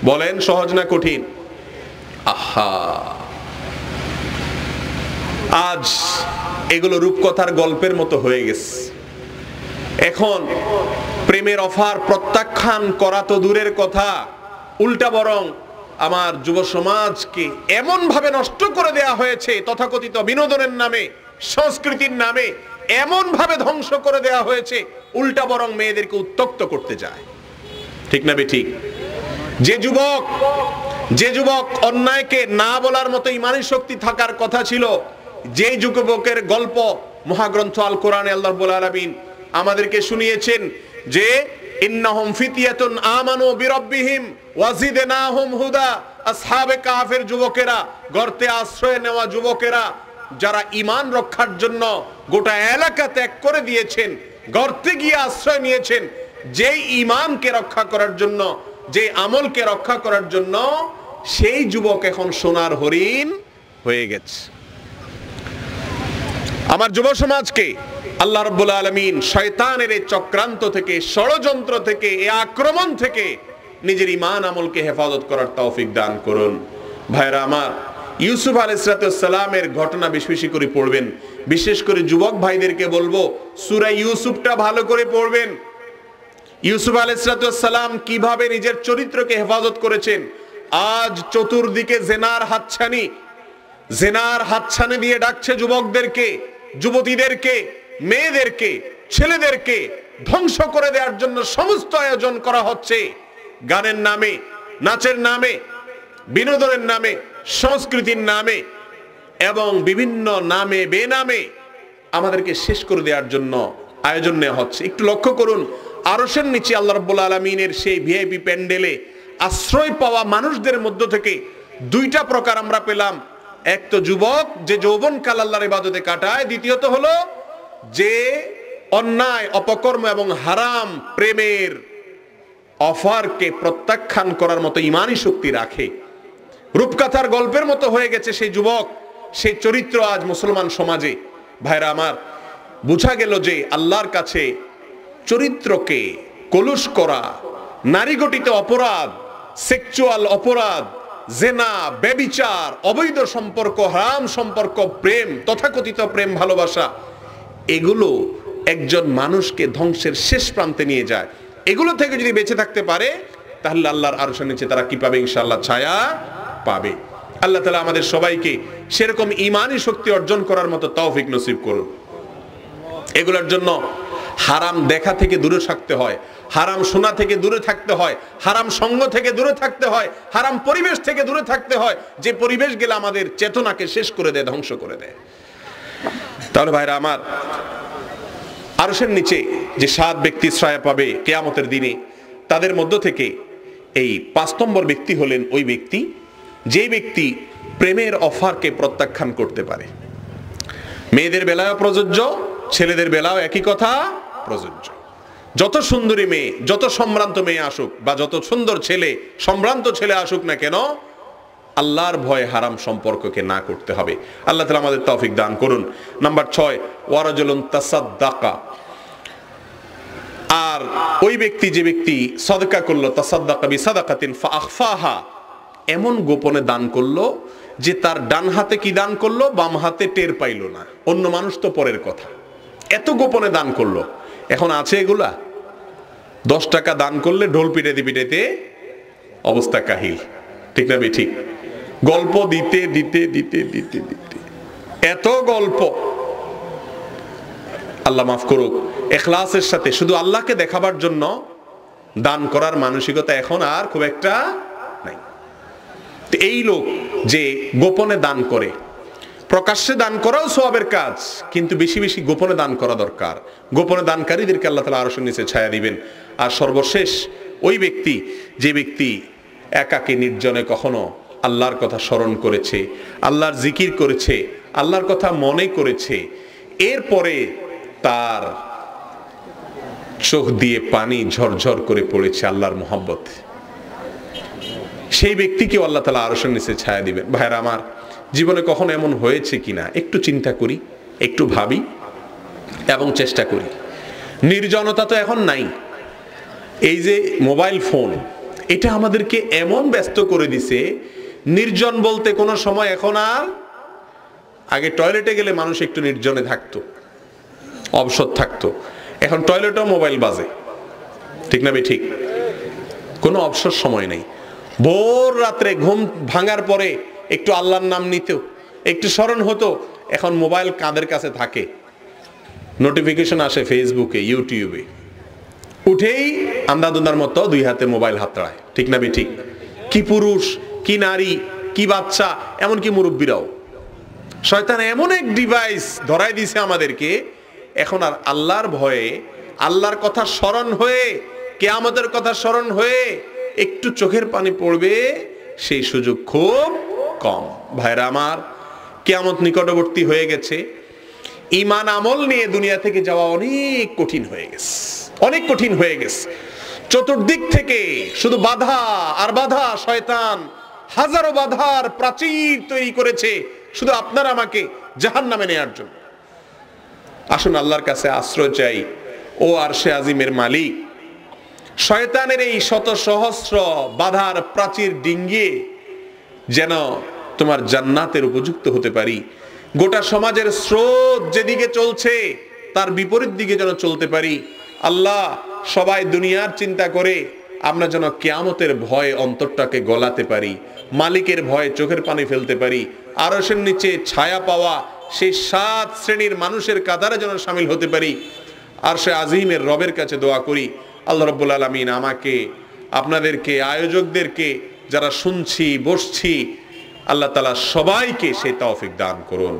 বলেন, সহজ না কঠিন? আহা, আজ এগুলো রূপকথার গল্পের মতো হয়ে গেছে। এখন প্রেমের অফার প্রত্যাখ্যান করা তো দূরের কথা, উল্টা বরং আমার যুব সমাজকে এমন ভাবে নষ্ট করে দেয়া হয়েছে, তথাকথিত বিনোদনের নামে, সংস্কৃতির নামে এমন ভাবে ধ্বংস করে দেয়া হয়েছে, উল্টা বরং মেয়েদেরকে উত্তক্ত করতে যায়। ঠিক না বেঠিক? যে যুবক অন্যায়কে না বলার মতো ঈমানী শক্তি থাকার কথা ছিল, যে যুবকের গল্প মহাগ্রন্থ আল কোরআনে আল্লাহ রাব্বুল আলামিন আমাদেরকে শুনিয়েছেন যে ইন্নাহুম ফিতিয়াতুন আমানু বিরাব্বিহিম ওয়াজিদনাহুম হুদা, আসহাবে কাহফের যুবকেরা, গর্তে আশ্রয় নেওয়া যুবকেরা, যারা ঈমান রক্ষার জন্য গোটা এলাকা ত্যাগ করে দিয়েছেন, গর্তে গিয়ে আশ্রয় নিয়েছেন, যেই ঈমানকে রক্ষা করার জন্য, যে আমলকে রক্ষা করার জন্য, সেই যুবক এখন সোনার হরিণ হয়ে গেছে। আমার যুব সমাজকে আল্লাহ রাব্বুল আলামিন শয়তানের এই চক্রান্ত থেকে, ষড়যন্ত্র থেকে, এই আক্রমণ থেকে নিজের ঈমান আমলকে হেফাজত করার তৌফিক দান করুন। ভাইরা আমার, ইউসুফ আলাইহিস সালামের ঘটনা বেশি বেশি করে পড়বেন। বিশেষ করে যুবক ভাইদেরকে বলবো, সূরা ইউসুফটা ভালো করে পড়বেন। ইউসুফ আলাইহিস সালাম কিভাবে নিজের চরিত্রকে হেফাজত করেছেন। আজ চতুর্দিকে জেনার হাতছানি দিয়ে ডাকছে যুবকদেরকে, যুবতীদেরকে, মেয়েদেরকে, ছেলেদেরকে ধ্বংস করে দেওয়ার জন্য সমস্ত আয়োজন করা হচ্ছে। গানের নামে, নাচের নামে, বিনোদনের নামে, সংস্কৃতির নামে এবং বিভিন্ন নামে বেনামে আমাদেরকে শেষ করে দেওয়ার জন্য আয়োজন নেওয়া হচ্ছে। একটু লক্ষ্য করুন, আরশের নিচে আল্লাহ রাব্বুল আলামিনের সেই ভিআইপি প্যান্ডেলে আশ্রয় পাওয়া মানুষদের মধ্য থেকে দুইটা প্রকার আমরা পেলাম। এক তো যুবক, যে যৌবনকাল আল্লাহর ইবাদতে কাটায়। দ্বিতীয়ত হলো যে অন্যায়, অপকর্ম এবং হারাম প্রেমের অফারকে প্রত্যাখ্যান করার মতো ঈমানী শক্তি রাখে। রূপকথার গল্পের মতো হয়ে গেছে সেই যুবক, সেই চরিত্র আজ মুসলমান সমাজে। ভাইরা আমার, বোঝা গেল যে আল্লাহর কাছে চরিত্রকে কলুষ করা, নারী গঠিত অপরাধ, সেক্সুয়াল অপরাধ, জেনা, ব্যভিচার, অবৈধ সম্পর্ক, হারাম সম্পর্ক, প্রেম, তথাকথিত প্রেম ভালোবাসা, এগুলো একজন মানুষকে ধ্বংসের শেষ প্রান্তে নিয়ে যায়। এগুলো থেকে যদি বেঁচে থাকতে পারে, তাহলে আল্লাহর আরশের নিচে তারা কি পাবে? ইনশাআল্লাহ ছায়া পাবে। আল্লাহ তাআলা আমাদের সবাইকে সেরকম ঈমানী শক্তি অর্জন করার মতো তৌফিক নসিব করুন। এগুলোর জন্য হারাম দেখা থেকে দূরে থাকতে হয়, হারাম শোনা থেকে দূরে থাকতে হয়, হারাম সঙ্গ থেকে দূরে থাকতে হয়, হারাম পরিবেশ থেকে দূরে থাকতে হয়, যে পরিবেশ গেলে আমাদের চেতনাকে শেষ করে দেয়, ধ্বংস করে দেয়। তাহলে ভাইরা আমার, আরশের নিচে যে 7 ব্যক্তি ছায়া পাবে কিয়ামতের দিনে, তাদের মধ্য থেকে এই 5 নম্বর ব্যক্তি হলেন ওই ব্যক্তি যে ব্যক্তি প্রেমের অফারকে প্রত্যাখ্যান করতে পারে। মেয়েদের বেলায়ও প্রযোজ্য, ছেলেদের বেলাও একই কথা প্রযোজ্য। যত সুন্দরী মেয়ে, যত সম্ভ্রান্ত মেয়ে আসুক, বা যত সুন্দর ছেলে, সম্ভ্রান্ত ছেলে আসুক না কেন, আল্লাহর ভয়ে হারাম সম্পর্ককে না করতে হবে। আল্লাহ তাআলা আমাদের তৌফিক দান করুন। নাম্বার 6, ওয়ারাজুলুন তাসাদ্দাকা। আর ওই ব্যক্তি, যে ব্যক্তি সদকা করলো, তাসাদ্দাকা বিসাদাকাতিন ফাআখফাহা, এমন গোপনে দান করলো যে তার ডান হাতে কি দান করলো, বাম হাতে টের পাইলো না, অন্য মানুষ তো পরের কথা, এত গোপনে দান করলো। এখন আছে এগুলা? 10 টাকা দান করলে ঢোল পিটাইতে পিটাইতে অবস্থা কাহিল, ঠিক না ঠিক? গল্প দিতে দিতে দিতে দিতে দিতে এত গল্প। আল্লাহ মাফ করুক, ইখলাসের সাথে শুধু আল্লাহকে দেখাবার জন্য দান করার মানসিকতা এখন আর খুব একটা নাই। তো এই লোক যে গোপনে দান করে, প্রকাশ্যে দান করাও সওয়াবের কাজ, কিন্তু বেশি বেশি গোপনে দান করা দরকার। গোপনে দানকারীদেরকে আল্লাহ তাআলা আরশের নিচে ছায়া দিবেন। আর সর্বশেষ ওই ব্যক্তি যে ব্যক্তি একাকী নির্জনে কখনো আল্লাহর কথা স্মরণ করেছে, আল্লাহর জিকির করেছে, আল্লাহর কথা মনে করেছে, এরপরে তার চোখ দিয়ে পানি ঝরঝর করে পড়েছে আল্লাহর মোহাব্বত, সেই ব্যক্তিকে আল্লাহ তাআলা আরশের নিচে ছায়া দিবেন। ভাইরা আমার, জীবনে কখনো এমন হয়েছে কিনা একটু চিন্তা করি, একটু ভাবি এবং চেষ্টা করি। নির্জনতা তো এখন নাই। এই যে মোবাইল ফোন, এটা আমাদেরকে এমন ব্যস্ত করে দিছে, নির্জন বলতে কোনো সময় এখন আর, আগে টয়লেটে গেলে মানুষ একটু নির্জনে থাকতো, অবসর থাকতো, এখন টয়লেটেও মোবাইল বাজে, ঠিক না ঠিক? কোনো অবসর সময় নেই। ভোর রাত্রে ঘুম ভাঙার পরে একটু আল্লাহর নাম নিত, একটু স্মরণ হতো, এখন মোবাইল কাঁধের কাছে থাকে, নোটিফিকেশন আসে ফেসবুকে, ইউটিউবে, উঠেই আন্ধাধুন্ধার মতো 2 হাতে মোবাইল হাতড়ায়, ঠিক না ঠিক? কি পুরুষ, কি নারী, কি বাচ্চা, এমনকি মুরব্বীরাও। শয়তান এমন এক ডিভাইস ধরাই দিছে আমাদেরকে, এখন আর আল্লাহর ভয়ে, আল্লাহর কথা স্মরণ হয়ে, কিয়ামতের কথা স্মরণ হয়ে একটু চোখের পানি পড়বে, সেই সুযোগ খুব কম। ভাইরা আমার, কিয়ামত নিকটবর্তী হয়ে গেছে, ঈমান আমল নিয়ে দুনিয়া থেকে যাওয়া অনেক কঠিন হয়ে গেছে, অনেক কঠিন হয়ে গেছে। চতুর্দিক থেকে শুধু বাধা আর বাধা, শয়তান হাজারো বাধার প্রাচীর তৈরি করেছে শুধু আপনার আমাকে জাহান্নামে নেয়ার জন্য। আসুন আল্লাহর কাছে আশ্রয় চাই। ও আরশে আজিমের মালিক, শয়তানের এই শত সহস্র বাধার প্রাচীর ডিঙ্গিয়ে যেন তোমার জান্নাতের উপযুক্ত হতে পারি। গোটা সমাজের স্রোত যেদিকে চলছে তার বিপরীত দিকে যেন চলতে পারি। আল্লাহ, সবাই দুনিয়ার চিন্তা করে, আমরা যেন কিয়ামতের ভয়ে অন্তরটাকে গলাতে পারি, মালিকের ভয়ে চোখের পানি ফেলতে পারি, আরশের নিচে ছায়া পাওয়া সেই 7 শ্রেণীর মানুষের কাতারে যেন শামিল হতে পারি। আরশে আজিমের রবের কাছে দোয়া করি, আল্লাহ রাব্বুল আলামিন আমাকে, আপনাদেরকে, আয়োজকদেরকে, যারা শুনছি বসছি, আল্লাহ তাআলা সবাইকে সেই তৌফিক দান করুন।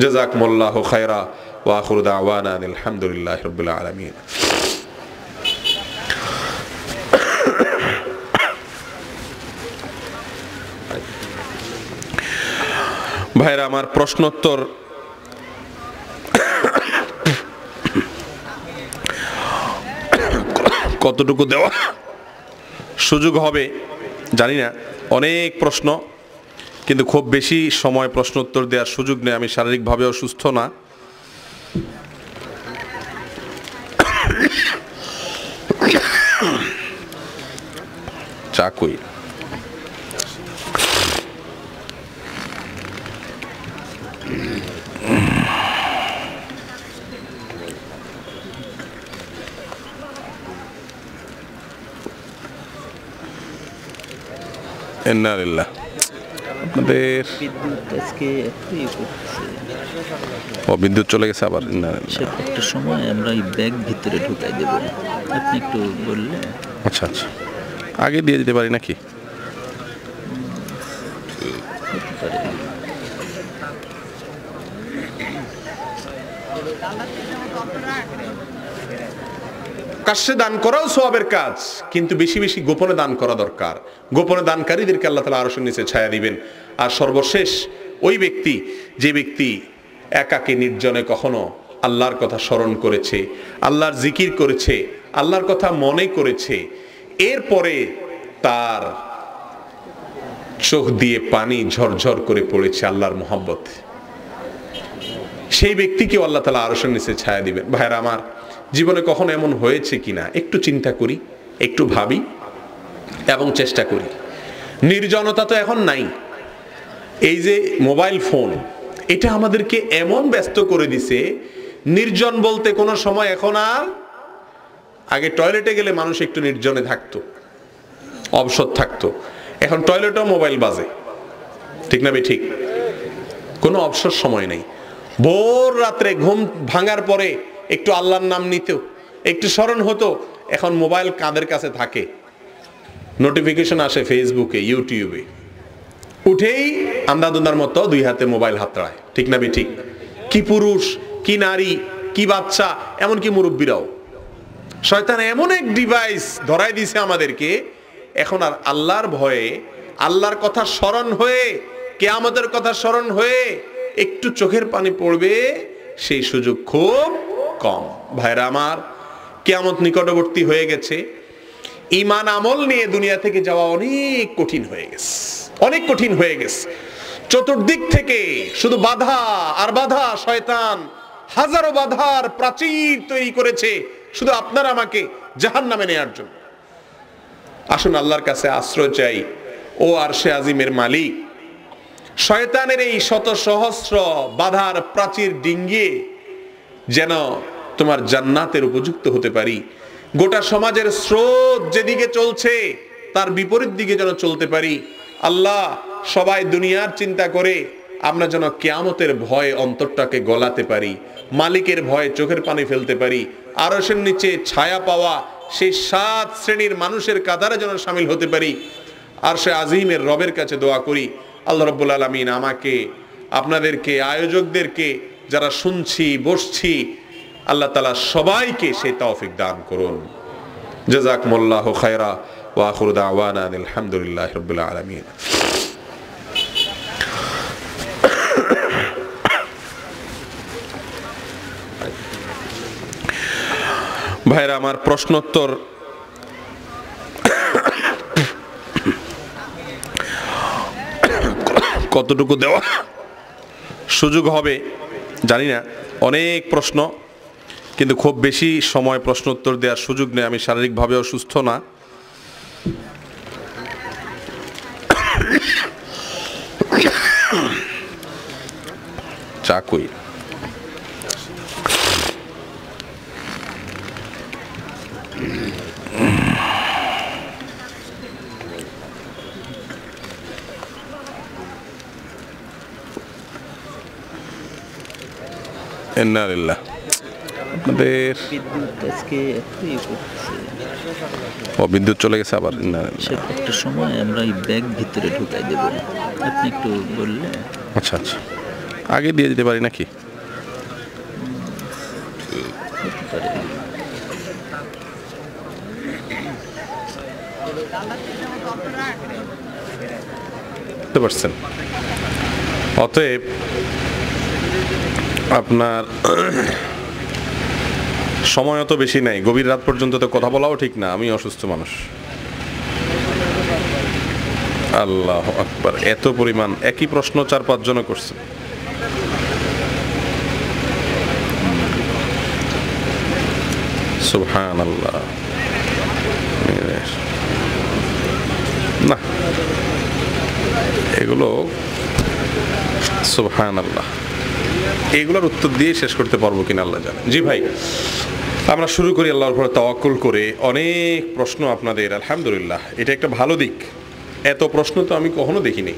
জাযাকুমুল্লাহু খায়রা ওয়া আখিরু দাওয়ানা আলহামদুলিল্লাহি রাব্বিল আলামিন। ভাইরা আমার, প্রশ্নোত্তর কতটুকু দেওয়া সুযোগ হবে জানি না, অনেক প্রশ্ন, কিন্তু খুব বেশি সময় প্রশ্ন উত্তর দেওয়ার সুযোগ নেই। আমি শারীরিকভাবেও সুস্থ না। চাকুই ইন্নালিল্লাহ। আপনাদের বিদ্যুৎ চলে গেছে আবার। একটা সময় আমরা এই ব্যাগ ভিতরে ঢুকাই দেব, আপনি একটু বললে। আচ্ছা আচ্ছা, আগে দিয়ে দিতে পারি নাকি? প্রকাশ্যে দান করাও সওয়াবের কাজ, কিন্তু বেশি বেশি গোপনে দান করা দরকার। গোপনে দানকারীদেরকে আল্লাহ তাআলা আরশের নিচে ছায়া দিবেন। আর সর্বশেষ ওই ব্যক্তি যে ব্যক্তি একাকী নির্জনে কখনো আল্লাহর কথা স্মরণ করেছে, আল্লাহর জিকির করেছে, আল্লাহর কথা মনে করেছে, এরপরে তার চোখ দিয়ে পানি ঝরঝর করে পড়েছে আল্লাহর মোহাব্বত, সেই ব্যক্তিকে আল্লাহ তাআলা আরশের নিচে ছায়া দিবেন। ভাইরা আমার, জীবনে কখনো এমন হয়েছে কিনা একটু চিন্তা করি, একটু ভাবি এবং চেষ্টা করি। নির্জনতা তো এখন নাই। এই যে মোবাইল ফোন, এটা আমাদেরকে এমন ব্যস্ত করে দিছে, নির্জন বলতে কোনো সময় এখন আর, আগে টয়লেটে গেলে মানুষ একটু নির্জনে থাকতো, অবসর থাকতো, এখন টয়লেটেও মোবাইল বাজে, ঠিক না ঠিক? কোনো অবসর সময় নেই। ভোর রাত্রে ঘুম ভাঙার পরে একটু আল্লাহর নাম নিত, একটু স্মরণ হতো, এখন মোবাইল কাঁধের কাছে থাকে, নোটিফিকেশন আসে ফেসবুকে, ইউটিউবে, উঠেই আন্দাদুন্দার মতো দুই হাতে মোবাইল হাতড়ায়, ঠিক না ঠিক? কি পুরুষ, কি নারী, কি বাচ্চা, এমনকি মুরব্বীরাও। শয়তান এমন এক ডিভাইস ধরাই দিছে আমাদেরকে, এখন আর আল্লাহর ভয়ে, আল্লাহর কথা স্মরণ হয়ে, কিয়ামতের কথা স্মরণ হয়ে একটু চোখের পানি পড়বে, সেই সুযোগ খুব কম। ভাইরা আমার, কিয়ামত নিকটবর্তী হয়ে গেছে, ঈমান আমল নিয়ে দুনিয়া থেকে যাওয়া অনেক কঠিন হয়ে গেছে, অনেক কঠিন হয়ে গেছে। চতুর্দিক থেকে শুধু বাধা আর বাধা, শয়তান হাজারো বাধার প্রাচীর তৈরি করেছে শুধু আপনার আমাকে জাহান্নামে নেয়ার জন্য। আসুন আল্লাহর কাছে আশ্রয় চাই, ও আরশে আজিমের মালিক, শয়তানের এই শত সহস্র বাধার প্রাচীর ডিঙ্গিয়ে যেন তোমার জান্নাতের উপযুক্ত হতে পারি। গোটা সমাজের স্রোত যেদিকে চলছে তার বিপরীত দিকে যেন চলতে পারি। আল্লাহ, সবাই দুনিয়ার চিন্তা করে, আমরা যেন কিয়ামতের ভয়ে অন্তরটাকে গলাতে পারি, মালিকের ভয়ে চোখের পানি ফেলতে পারি, আরশের নিচে ছায়া পাওয়া সেই 7 শ্রেণীর মানুষের কাতারে যেন শামিল হতে পারি। আরশে আজিমের রবের কাছে দোয়া করি, আল্লাহ রাব্বুল আলামিন আমাকে, আপনাদেরকে, আয়োজকদেরকে, যারা শুনছি বসছি, আল্লাহ তাআলা সবাইকে সেই তৌফিক দান করুন। জাযাকুমুল্লাহু খায়রা ওয়া আখিরু দাওয়ানা আলহামদুলিল্লাহি রাব্বিল আলামিন। ভাইরা আমার, প্রশ্নোত্তর কতটুকু দেওয়া সুযোগ হবে জানি না, অনেক প্রশ্ন, কিন্তু খুব বেশি সময় প্রশ্ন উত্তর দেওয়ার সুযোগ নেই। আমি শারীরিকভাবেও সুস্থ না। চা কই? ইন্নালিল্লাহ। আপনাদের বিদ্যুৎ চলে গেছে আবার। একটা সময় আমরা এই ব্যাগ ভিতরে ঢুকাই দেব, আপনি একটু বললে। আচ্ছা আচ্ছা, আগে দিয়ে দিতে পারি নাকি? বুঝতে পারছেন? অতএব আপনার সময় অত বেশি নাই, গভীর রাত পর্যন্ত তো কথা বলাও ঠিক না, আমি অসুস্থ মানুষ। আল্লাহু আকবার, এত পরিমাণ একই প্রশ্ন 4-5 জন করছে। সুবহানাল্লাহ। না, এগুলো সুবহানাল্লাহ, এগুলোর উত্তর দিয়ে শেষ করতে পারবো কিনা আল্লাহ জানে। জি ভাই, আমরা শুরু করি আল্লাহর উপর তাওয়াক্কুল করে। অনেক প্রশ্ন আপনাদের, আলহামদুলিল্লাহ, এটা একটা ভালো দিক। এত প্রশ্ন তো আমি কখনো দেখিনি,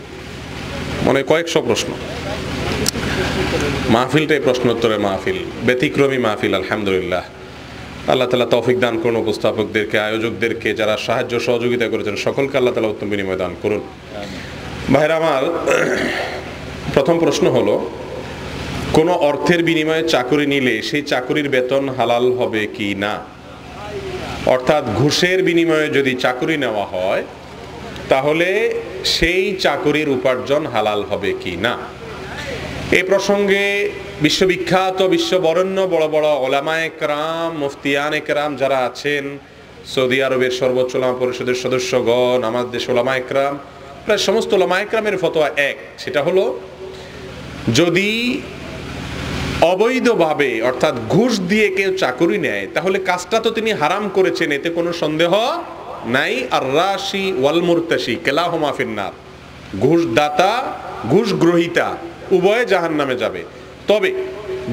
মানে কয়েকশো প্রশ্ন। মাহফিলটাই প্রশ্নোত্তরের মাহফিল, ব্যতিক্রমী মাহফিল, আলহামদুলিল্লাহ। আল্লাহ তাআলা তৌফিক দান করুন উপস্থাপকদেরকে, আয়োজকদেরকে, যারা সাহায্য সহযোগিতা করেছেন সকলকে আল্লাহ তাআলা উত্তম বিনিময় দান করুন। ভাইরা আমার, প্রথম প্রশ্ন হলো, কোনো অর্থের বিনিময়ে চাকরি নিলে সেই চাকরির বেতন হালাল হবে কি না? অর্থাৎ ঘুষের বিনিময়ে যদি চাকরি নেওয়া হয় তাহলে সেই চাকরির উপার্জন হালাল হবে কি না? এই প্রসঙ্গে বিশ্ববিখ্যাত, বিশ্ববরেণ্য বড় বড় ওলামায়ে কেরাম, মুফতিয়ানে কেরাম যারা আছেন, সৌদি আরবের সর্বোচ্চ ওলামা পরিষদের সদস্যগণ, আমাদের দেশ ওলামায়ে কেরাম, প্রায় সমস্ত ওলামায়ে কেরামের ফতোয়া এক। সেটা হলো, যদি অবৈধভাবে অর্থাৎ ঘুষ দিয়ে কেউ চাকরি নেয় তাহলে কাজটা তো তিনি হারাম করেছেন, এতে কোনো সন্দেহ নাই। আর রাশি ওয়াল মুরতাশি কেলাহুমা ফিন্নার, ঘুষ দাতা ঘুষ গ্রহীতা উভয়ে জাহান্নামে যাবে। তবে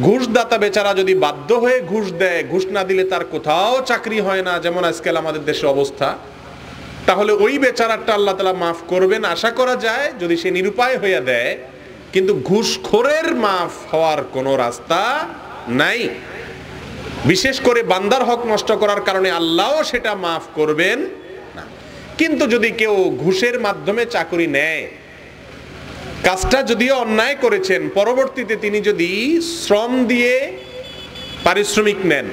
ঘুষদাতা বেচারা যদি বাধ্য হয়ে ঘুষ দেয়, ঘুষ না দিলে তার কোথাও চাকরি হয় না, যেমন আজকাল আমাদের দেশে অবস্থা, তাহলে ওই বেচারাটা আল্লাহ তাআলা মাফ করবেন আশা করা যায় যদি সে নিরুপায় হইয়া দেয়। কিন্তু ঘুষখোরের মাফ হওয়ার কোনো রাস্তা নাই। বিশেষ করে বান্দার হক নষ্ট করার কারণে আল্লাহও সেটা মাফ করবেন না। কিন্তু যদি কেউ ঘুষের মাধ্যমে চাকরি নেয়, কাজটা যদিও অন্যায় করেছেন, পরবর্তীতে তিনি যদি শ্রম দিয়ে পারিশ্রমিক নেন,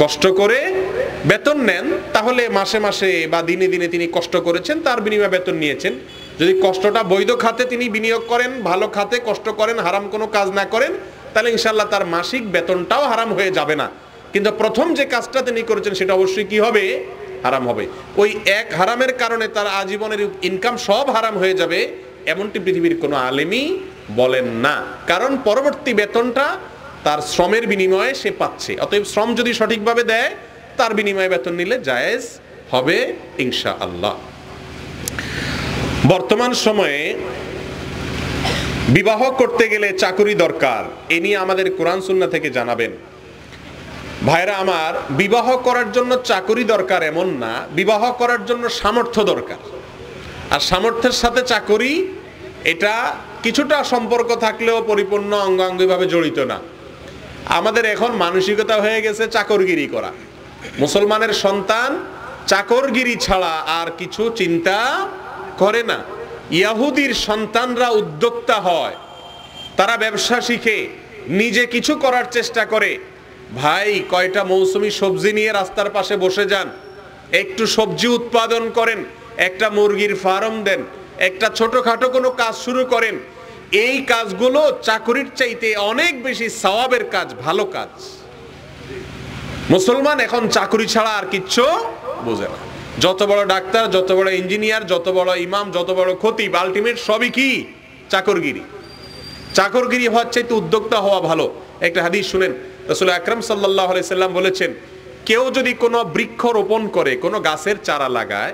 কষ্ট করে বেতন নেন, তাহলে মাসে মাসে বা দিনে দিনে তিনি কষ্ট করেছেন, তার বিনিময়ে বেতন নিয়েছেন। যদি কষ্টটা বৈধ খাতে তিনি বিনিয়োগ করেন, ভালো খাতে কষ্ট করেন, হারাম কোনো কাজ না করেন, তাহলে ইনশাআল্লাহ তার মাসিক বেতনটাও হারাম হয়ে যাবে না। কিন্তু প্রথম যে কাজটা তিনি করেছেন সেটা অবশ্যই কি হবে? হারাম হবে। ওই এক হারামের কারণে তার আজীবনের ইনকাম সব হারাম হয়ে যাবে, এমনটি পৃথিবীর কোনো আলেমই বলেন না। কারণ পরবর্তী বেতনটা তার শ্রমের বিনিময়ে সে পাচ্ছে। অতএব শ্রম যদি সঠিকভাবে দেয়, তার বিনিময়ে বেতন নিলে জায়েজ হবে ইনশাআল্লাহ। বর্তমান সময়ে বিবাহ করতে গেলে চাকুরি দরকার, এ নিয়ে আমাদের কোরআন সুন্নাহ থেকে জানাবেন। ভাইরা আমার, বিবাহ করার জন্য চাকুরি দরকার এমন না, বিবাহ করার জন্য সামর্থ্য দরকার। আর সামর্থ্যের সাথে চাকুরি এটা কিছুটা সম্পর্ক থাকলেও পরিপূর্ণ অঙ্গাঙ্গিভাবে জড়িত না। আমাদের এখন মানসিকতা হয়ে গেছে চাকরগিরি করা। মুসলমানের সন্তান চাকরগিরি ছাড়া আর কিছু চিন্তা করে না। ইহুদির সন্তানরা উদ্যোক্তা হয়, তারা ব্যবসা শিখে নিজে কিছু করার চেষ্টা করে। ভাই, কয়টা মৌসুমী সবজি নিয়ে রাস্তার পাশে বসে যান, একটু সবজি উৎপাদন করেন, একটা মুরগির ফার্ম দেন, একটা ছোটখাটো কোনো কাজ শুরু করেন। এই কাজগুলো চাকরির চাইতে অনেক বেশি সওয়াবের কাজ, ভালো কাজ। মুসলমান এখন চাকরি ছাড়া আর কিচ্ছু বোঝে না। যত বড় ডাক্তার, যত বড় ইঞ্জিনিয়ার, যত বড় ইমাম, যত বড় খতিব, আলটিমেট সবই কি? চাকরগিরি। চাকরগিরি হওয়ার চাইতে উদ্যোক্তা হওয়া ভালো। একটা হাদিস শুনেন, রাসূল আকরাম সাল্লাল্লাহু আলাইহি সাল্লাম বলেছেন, কেউ যদি কোনো বৃক্ষ রোপণ করে, কোনো গাছের চারা লাগায়,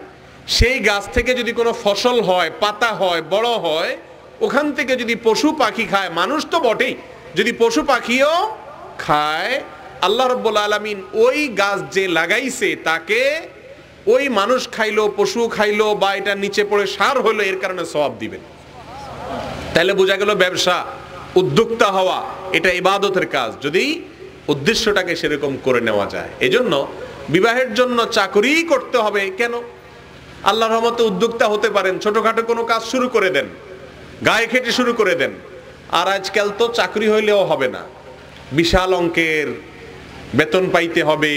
সেই গাছ থেকে যদি কোনো ফসল হয়, পাতা হয়, বড় হয়, ওখান থেকে যদি পশু পাখি খায়, মানুষ তো বটেই, যদি পশু পাখিও খায়, আল্লাহ রাব্বুল আলামিন ওই গাছ যে লাগাইছে তাকে ওই মানুষ খাইলো, পশু খাইলো, বা এটা নিচে পড়ে সার হলো, এর কারণে সওয়াব দিবেন। তাহলে বোঝা গেল ব্যবসা, উদ্যোক্তা হওয়া এটা ইবাদতের কাজ, যদি উদ্দেশ্যটাকে সেরকম করে নেওয়া যায়। এজন্য বিবাহের জন্য চাকরি করতে হবে কেন? আল্লাহর রহমতে উদ্যোক্তা হতে পারেন, ছোটখাটো কোনো কাজ শুরু করে দেন, গায়ে খেটে শুরু করে দেন। আর আজকাল তো চাকরি হইলেও হবে না, বিশাল অঙ্কের বেতন পাইতে হবে,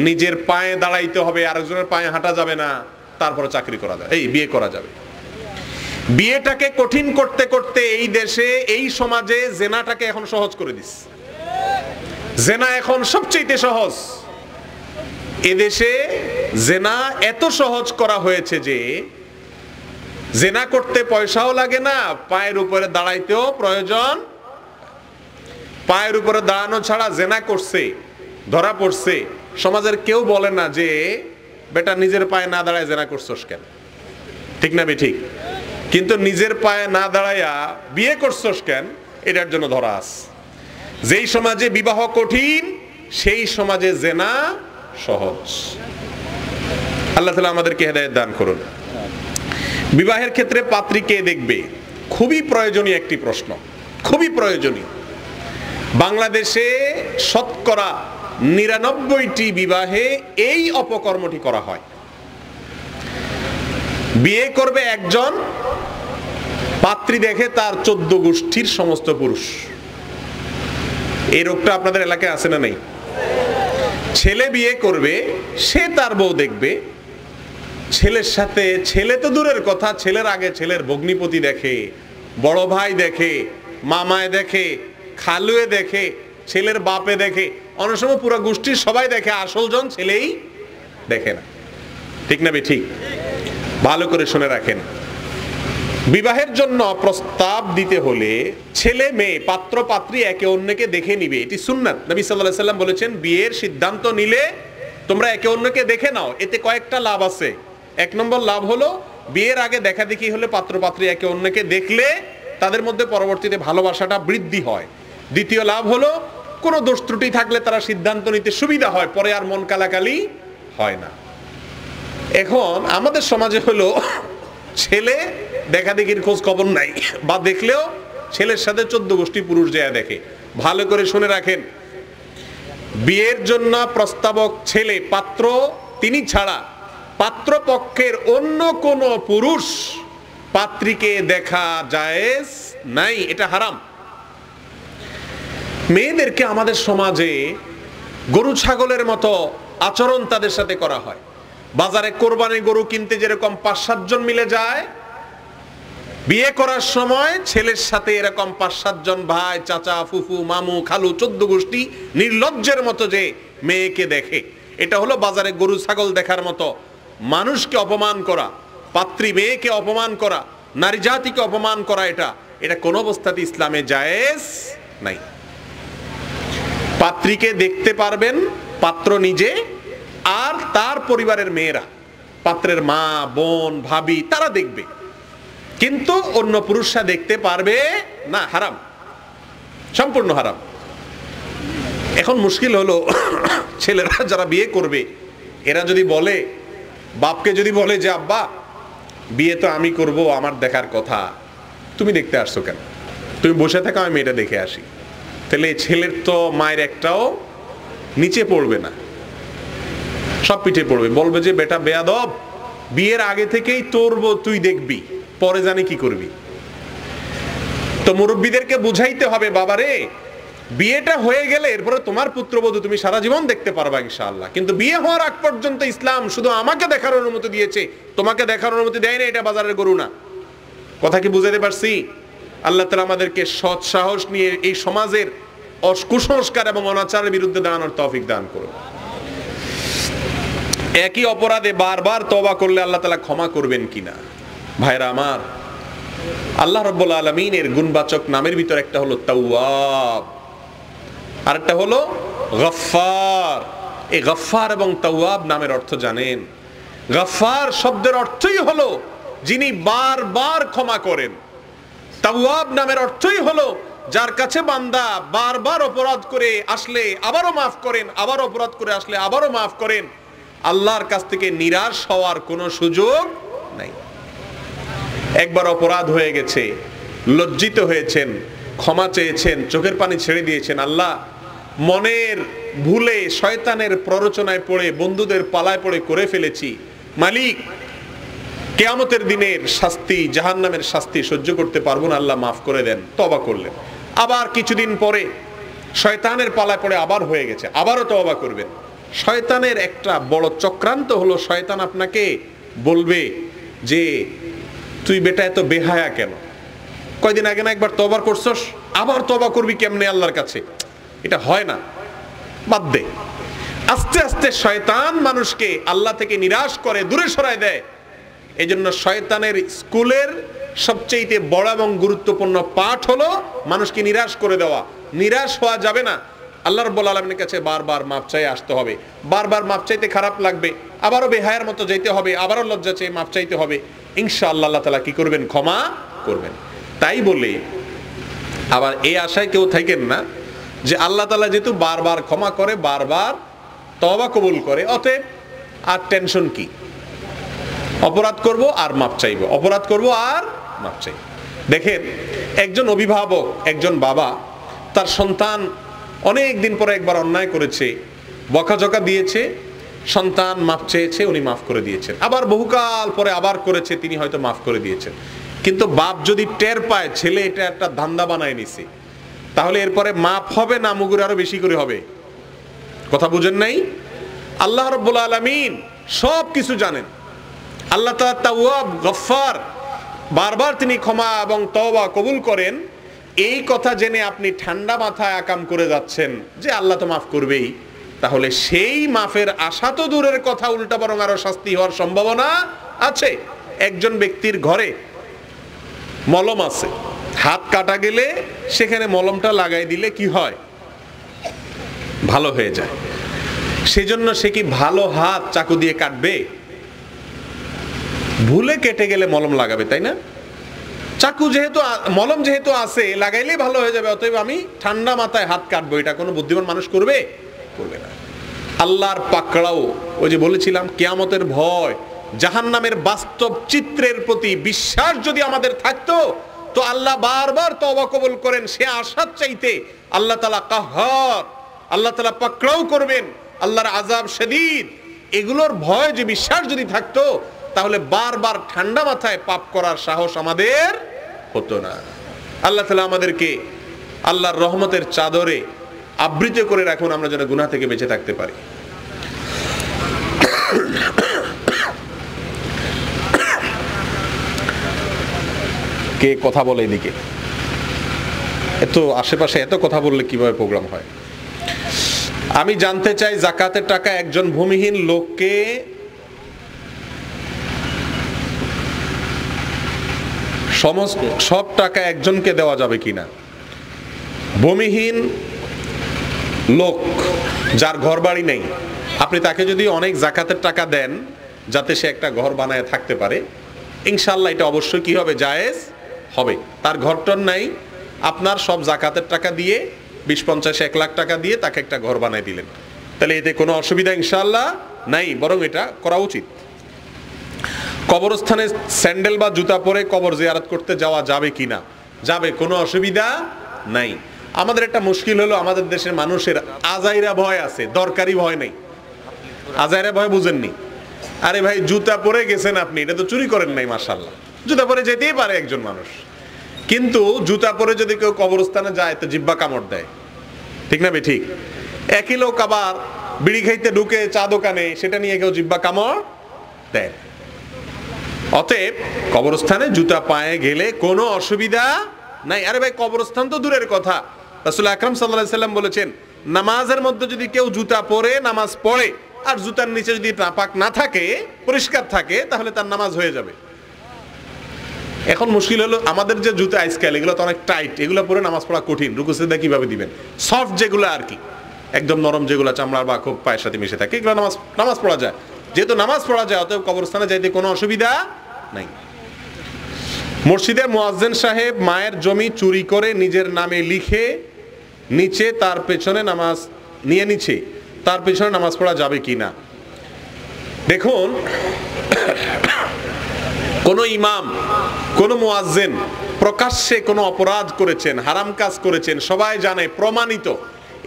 নিজের পায়ে দাঁড়াইতে হবে, আরেকজনের পায়ে হাঁটা যাবে না, তারপরে চাকরি করা যাবে, বিয়ে করা যাবে। বিয়েটাকে কঠিন করতে করতে এই দেশে, এই সমাজে জেনাটাকে এখন সহজ করে দিস। জেনা এখন সবচেয়ে সহজ। এদেশে জেনা এত সহজ করা হয়েছে যে জেনা করতে পয়সাও লাগে না, পায়ের উপরে দাঁড়াইতেও প্রয়োজন। পায়ের উপরে দাঁড়ানো ছাড়া জেনা করছে, ধরা পড়ছে, সমাজের কেউ বলে না যে বেটা নিজের পায়ে না দাঁড়ায় জেনা করছস কেন, ঠিক না ঠিক? কিন্তু নিজের পায়ে না দাঁড়াইয়া বিয়ে করছস কেন, এটার জন্য ধরা আস। যেই সমাজে বিবাহ কঠিন, সেই সমাজে জেনা সহজ। আল্লাহ তাআলা আমাদেরকে হেদায়েত দান করুন। বিবাহের ক্ষেত্রে পাত্রী কে দেখবে, খুবই প্রয়োজনীয় একটি প্রশ্ন, খুবই প্রয়োজনীয়। বাংলাদেশে শতকরা ৯৯টি বিবাহে এই অপকর্মটি করা হয়। বিয়ে করবে একজন, পাত্রী দেখে তার ১৪ গোষ্ঠীর সমস্ত পুরুষ। এই রোগটা আপনাদের এলাকায় আছে না নেই? ছেলে বিয়ে করবে, সে তার বউ দেখবে, ছেলের সাথে, ছেলে তো দূরের কথা, ছেলের আগে ছেলের ভগ্নিপতি দেখে, বড় ভাই দেখে, মামায় দেখে, খালুয়ে দেখে, ছেলের বাপে দেখে, অনেক সময় পুরো গোষ্ঠীর সবাই দেখে, আসল জন ছেলেই দেখে না, ঠিক না ঠিক? ভালো করে শুনে রাখেন, বিবাহের জন্য প্রস্তাব দিতে হলে ছেলে মেয়ে, পাত্র পাত্রী একে অন্যকে দেখে নিবে, এটি সুন্নাত। নবী সাল্লাল্লাহু আলাইহি সাল্লাম বলেছেন, বিয়ের সিদ্ধান্ত নিলে তোমরা একে অন্যকে দেখে নাও, এতে কয়েকটা লাভ আছে। এক নম্বর লাভ হলো বিয়ের আগে দেখা দেখি হলে পাত্র পাত্রী একে অন্যকে দেখলে তাদের মধ্যে পরবর্তীতে ভালোবাসাটা বৃদ্ধি হয়। দ্বিতীয় লাভ হলো কোনো দোষ ত্রুটি থাকলে তারা সিদ্ধান্ত নিতে সুবিধা হয়, পরে আর মন কালাকালি হয় না। এখন আমাদের সমাজে হলো ছেলে দেখা দেখির খোঁজ খবর নাই, বা দেখলেও ছেলের সাথে 14 গোষ্ঠী পুরুষ যায় দেখে। ভালো করে শুনে রাখেন, বিয়ের জন্য প্রস্তাবক ছেলে পাত্র তিনি ছাড়া পাত্রপক্ষের অন্য কোন পুরুষ পাত্রীকে দেখা জায়েজ নাই, এটা হারাম। মেয়েদেরকে আমাদের সমাজে গরু ছাগলের মতো আচরণ তাদের সাথে করা হয়। বাজারে কোরবানি গরু কিনতে যেরকম 5-7 জন মিলে যায়, বিয়ে করার সময় ছেলের সাথে এরকম 5-7 জন ভাই, চাচা, ফুফু, মামু, খালু, 14 গোষ্ঠী নির্লজ্জের মতো যে মেয়েকে দেখে, এটা হলো বাজারে গরু ছাগল দেখার মতো। মানুষকে অপমান করা, পাত্রী মেয়েকে অপমান করা, নারী জাতিকে অপমান করা, এটা কোন অবস্থাতে ইসলামে জায়েজ নাই। পাত্রীকে দেখতে পারবেন পাত্র নিজে আর তার পরিবারের মেয়েরা, পাত্রের মা, বোন, ভাবি, তারা দেখবে, কিন্তু অন্য পুরুষরা দেখতে পারবে না। হারাম, সম্পূর্ণ হারাম। এখন মুশকিল হলো ছেলেরা যারা বিয়ে করবে, এরা যদি বলে, বাপকে যদি বলে যে আব্বা বিয়ে তো আমি করব, আমার দেখার কথা, তুমি দেখতে আসছো কেন, তুমি বসে থাকো, আমি মেয়েটা দেখে আসি, তাহলে ছেলের তো মায়ের একটাও নিচে পড়বে না, সব পিঠে পড়বে। বলবে যে বেটা বেয়াদব, বিয়ের আগে থেকেই তোর তুই দেখবি, পরে জানি কি করবি। তো মুরব্বীদেরকে বুঝাইতে হবে, বাবারে বিয়েটা হয়ে গেলে এরপরে তোমার পুত্রবধূ তুমি সারা জীবন দেখতে পারবা ইনশাআল্লাহ, কিন্তু বিয়ে হওয়ার আগ পর্যন্ত ইসলাম শুধু আমাকে দেখার অনুমতি দিয়েছে, তোমাকে দেখার অনুমতি দেয় না। এটা বাজারের গরু না। কথা কি বুঝাতে পারছি? আল্লাহ তাআলা আমাদেরকে সৎ সাহস নিয়ে এই সমাজের কুসংস্কার এবং অনাচারের বিরুদ্ধে দাঁড়ানোর তৌফিক দান করুন। একই অপরাধে বারবার তওবা করলে আল্লাহ তাআলা ক্ষমা করবেন কিনা? ভাইরা আমার, আল্লাহ রাব্বুল আলামিনের গুণবাচক নামের ভিতর একটা হলো তাওয়াব, আরেকটা হলো গফফার। এই গফফার এবং তাওয়াব নামের অর্থ জানেন? গফফার শব্দের অর্থই হলো যিনি বারবার ক্ষমা করেন। তাওয়াব নামের অর্থই হলো যার কাছে বান্দা বারবার অপরাধ করে আসলে আবারও মাফ করেন, আবার অপরাধ করে আসলে আবারও মাফ করেন। আল্লাহর কাছ থেকে নিরাশ হওয়ার কোনো সুযোগ নাই। একবার অপরাধ হয়ে গেছে, লজ্জিত হয়েছেন, ক্ষমা চেয়েছেন, চোখের পানি ছেড়ে দিয়েছেন, আল্লাহ মনের ভুলে শয়তানের প্ররোচনায় পড়ে বন্ধুদের পালায় পড়ে করে ফেলেছি, মালিক কিয়ামতের দিনের শাস্তি, জাহান্নামের শাস্তি সহ্য করতে পারবো না, আল্লাহ মাফ করে দেন। তওবা করলেন। আবার কিছুদিন পরে শয়তানের পালায় পড়ে আবার হয়ে গেছে, আবারও তওবা করবেন। শয়তানের একটা বড় চক্রান্ত হলো, শয়তান আপনাকে বলবে যে তুই বেটা এত বেহায়া কেন, কয়দিন আগে না একবার তওবা করছস, আবার তওবা করবি কেমনে আল্লাহর কাছে? এটা হয় না, বাদ দে। আস্তে আস্তে শয়তান মানুষকে আল্লাহ থেকে নিরাশ করে, দূরে সরায় দেয়। এই জন্য শয়তানের স্কুলের সবচেয়ে বড় এবং গুরুত্বপূর্ণ পাঠ হলো মানুষকে নিরাশ করে দেওয়া। নিরাশ হওয়া যাবে না। আল্লাহ রাব্বুল আলামিনের কাছে বারবার মাপ চাইতে আসতে হবে। বারবার মাপ চাইতে খারাপ লাগবে, আবারও বেহায়ার মতো যেতে হবে, আবারও লজ্জা চেয়ে মাপ চাইতে হবে। ইনশাআল্লাহ আল্লাহ তাআলা কি করবেন? ক্ষমা করবেন। তাই বলে আবার এই আশায় কেউ থাকেন না যে আল্লাহ তাআলা যেহেতু বারবার ক্ষমা করে, বারবার তওবা কবুল করে, অতএব আর টেনশন কি, অপরাধ করব আর মাপ চাইব, অপরাধ করব আর মাপ চাইব। দেখেন, একজন অভিভাবক, একজন বাবা তার সন্তান অনেক দিন পরে একবার অন্যায় করেছে, বকাঝকা দিয়েছে, সন্তান মাপ চেয়েছে, উনি মাফ করে দিয়েছেন। আবার বহুকাল পরে আবার করেছে, তিনি হয়তো মাফ করে দিয়েছেন। কিন্তু বাপ যদি টের পায় ছেলে এটা একটা ধান্দা বানায় নিছে, তাহলে এরপরে মাফ হবে না মুগুর আরো বেশি করে হবে? কথা বুঝেন নাই? আল্লাহ রাব্বুল আলামিন সব কিছু জানেন। আল্লাহ তাআলা তাওয়াব, গফফার, বারবার তিনি ক্ষমা এবং তওবা কবুল করেন। এই কথা জেনে আপনি ঠান্ডা মাথায় আকাম করে যাচ্ছেন যে আল্লাহ তো মাফ করবেই, তাহলে সেই মাফের আশা তো দূরের কথা, উল্টা বরং আরো শাস্তি হওয়ার সম্ভাবনা আছে। একজন ব্যক্তির ঘরে মলম আছে, হাত কাটা গেলে সেখানে মলমটা লাগাই দিলে কি হয়? ভালো হয়ে যায়। সেজন্য সে কি ভালো হাত চাকু দিয়ে কাটবে? ভুলে কেটে গেলে মলম লাগাবে, তাই না? চাকু যেহেতু মলম যেহেতু আছে, লাগাইলেই ভালো হয়ে যাবে, অতএব আমি ঠান্ডা মাথায় হাত কাটবো, এটা কোনো বুদ্ধিমান মানুষ করবে? করবে না। আল্লাহর পাকড়াও, ওই যে বলেছিলাম কিয়ামতের ভয়, জাহান্নামের বাস্তব চিত্রের প্রতি বিশ্বাস যদি আমাদের থাকতো, তো আল্লাহ বারবার তওবা কবুল করেন। সে আশার চাইতে আল্লাহ তাআলা কাহ্হার, আল্লাহ তাআলা পাকড়াও করবেন, আল্লাহর আযাব শদীদ, এগুলোর ভয় যে বিশ্বাস যদি থাকতো, তাহলে বারবার ঠান্ডা মাথায় পাপ করার সাহস আমাদের হতো না। আল্লাহ তাআলা আমাদেরকে আল্লাহর রহমতের চাদরে আবৃত করে রাখুন, আমরা যেন গুনাহ থেকে বেঁচে থাকতে পারি। কে কথা বলে এদিকে? এত আশেপাশে এত কথা বললে কিভাবে প্রোগ্রাম হয়? আমি জানতে চাই, যাকাতের টাকা একজন ভূমিহীন লোককে সমস্ত সব টাকা একজনকে দেওয়া যাবে কিনা? ভূমিহীন লোক যার ঘর বাড়ি নেই, আপনি তাকে যদি অনেক যাকাতের টাকা দেন যাতে সে একটা ঘর বানায় থাকতে পারে, ইনশাআল্লাহ এটা অবশ্যই কি হবে? জায়েজ হবে। তার ঘরটর নাই, আপনার সব যাকাতের টাকা দিয়ে 20-50-1 লাখ টাকা দিয়ে তাকে একটা ঘর বানায় দিলেন, তাহলে এতে কোনো অসুবিধা ইনশাআল্লাহ নাই, বরং এটা করা উচিত। কবরস্থানে স্যান্ডেল বা জুতা পরে কবর জিয়ারত করতে যাওয়া যাবে কিনা? যাবে, কোনো অসুবিধা নাই। আমাদের একটা মুশকিল হলো, আমাদের দেশের মানুষের আজাইরা ভয় আছে, দরকারি ভয় নেই। আজাইরা ভয় বুঝেননি? আরে ভাই, জুতা পরে গেছেন আপনি, এটা তো চুরি করেন নাই, মাশাআল্লাহ, জুতা পরে যেতেই পারে একজন মানুষ, কিন্তু জুতা পরে যদি কেউ কবরস্থানে যায় তো জিব্বা কামড় দেয়, ঠিক না? ঠিক। একই লোক আবার বিড়ি খাইতে ঢুকে চা দোকানে, সেটা নিয়ে কেউ জিব্বা কামড় দেয়। অতএব কবরস্থানে জুতা পায়ে গেলে কোনো অসুবিধা নাই। আরে ভাই, কবরস্থান তো দূরের কথা, রাসূল আকরাম সাল্লাল্লাহু আলাইহি সাল্লাম বলেছেন, নামাজের মধ্যে যদি কেউ জুতা পরে নামাজ পড়ে আর জুতার নিচে যদি নাপাক না থাকে, পরিষ্কার থাকে, তাহলে তার নামাজ হয়ে যাবে। এখন মুশকিল হলো, আমাদের যে জুতা আজকাল এগুলো তো অনেক টাইট, এগুলো পরে নামাজ পড়া কঠিন। রুকু সিজদা কিভাবে দিবেন? সফট যেগুলো আর কি, একদম নরম যেগুলো চামড়ার বা খুব পায়ের সাথে মিশে থাকে, এগুলো নামাজ পড়া যায়। যেহেতু নামাজ পড়া যায়, অতএব কবরস্থানে যাইতে কোনো অসুবিধা নাই। মসজিদের মুয়াজ্জিন সাহেব মায়ের জমি চুরি করে নিজের নামে লিখে নিচে তার পেছনে নামাজ পড়া যাবে কিনা? দেখুন, কোন ইমাম, কোন মুয়াজ্জিন প্রকাশ্যে কোনো অপরাধ করেছেন, হারাম কাজ করেছেন, সবাই জানে, প্রমাণিত,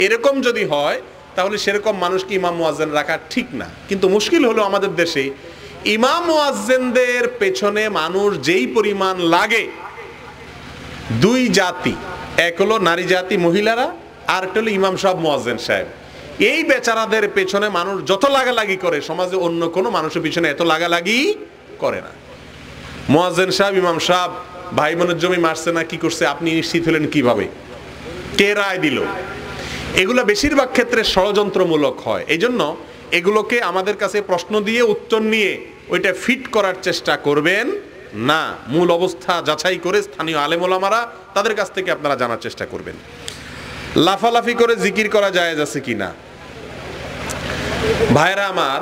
এরকম যদি হয়, তাহলে সেরকম মানুষকে ইমাম মুয়াজ্জিন রাখা ঠিক না। কিন্তু মুশকিল হলো, আমাদের দেশে ইমাম মুয়াজ্জিনদের পেছনে মানুষ যেই পরিমাণ লাগে, দুই জাতি, এক হলো নারী জাতি মহিলারা, আর একটা হলো ইমাম সাহেব মুয়াজ্জিন সাহেব। এই বেচারাদের পেছনে মানুষ যত লাগালাগি করে, সমাজে অন্য কোনো মানুষের পিছনে এত লাগালাগি করে না। মুয়াজ্জিন সাহেব, ইমাম সাহেব ভাই বোনের জমি মারছে না, কি করছে, আপনি নিশ্চিত হলেন কিভাবে? কে রায় দিল? এগুলো বেশিরভাগ ক্ষেত্রে ষড়যন্ত্রমূলক হয়। এই জন্য এগুলোকে আমাদের কাছে প্রশ্ন দিয়ে উত্তর নিয়ে ওইটা ফিট করার চেষ্টা করবেন না। মূল অবস্থা যাচাই করে স্থানীয় আলেম ওলামারা, তাদের কাছ থেকে আপনারা জানার চেষ্টা করবেন। লাফালাফি করে জিকির করা জায়েজ আছে কিনা? ভাইরা আমার,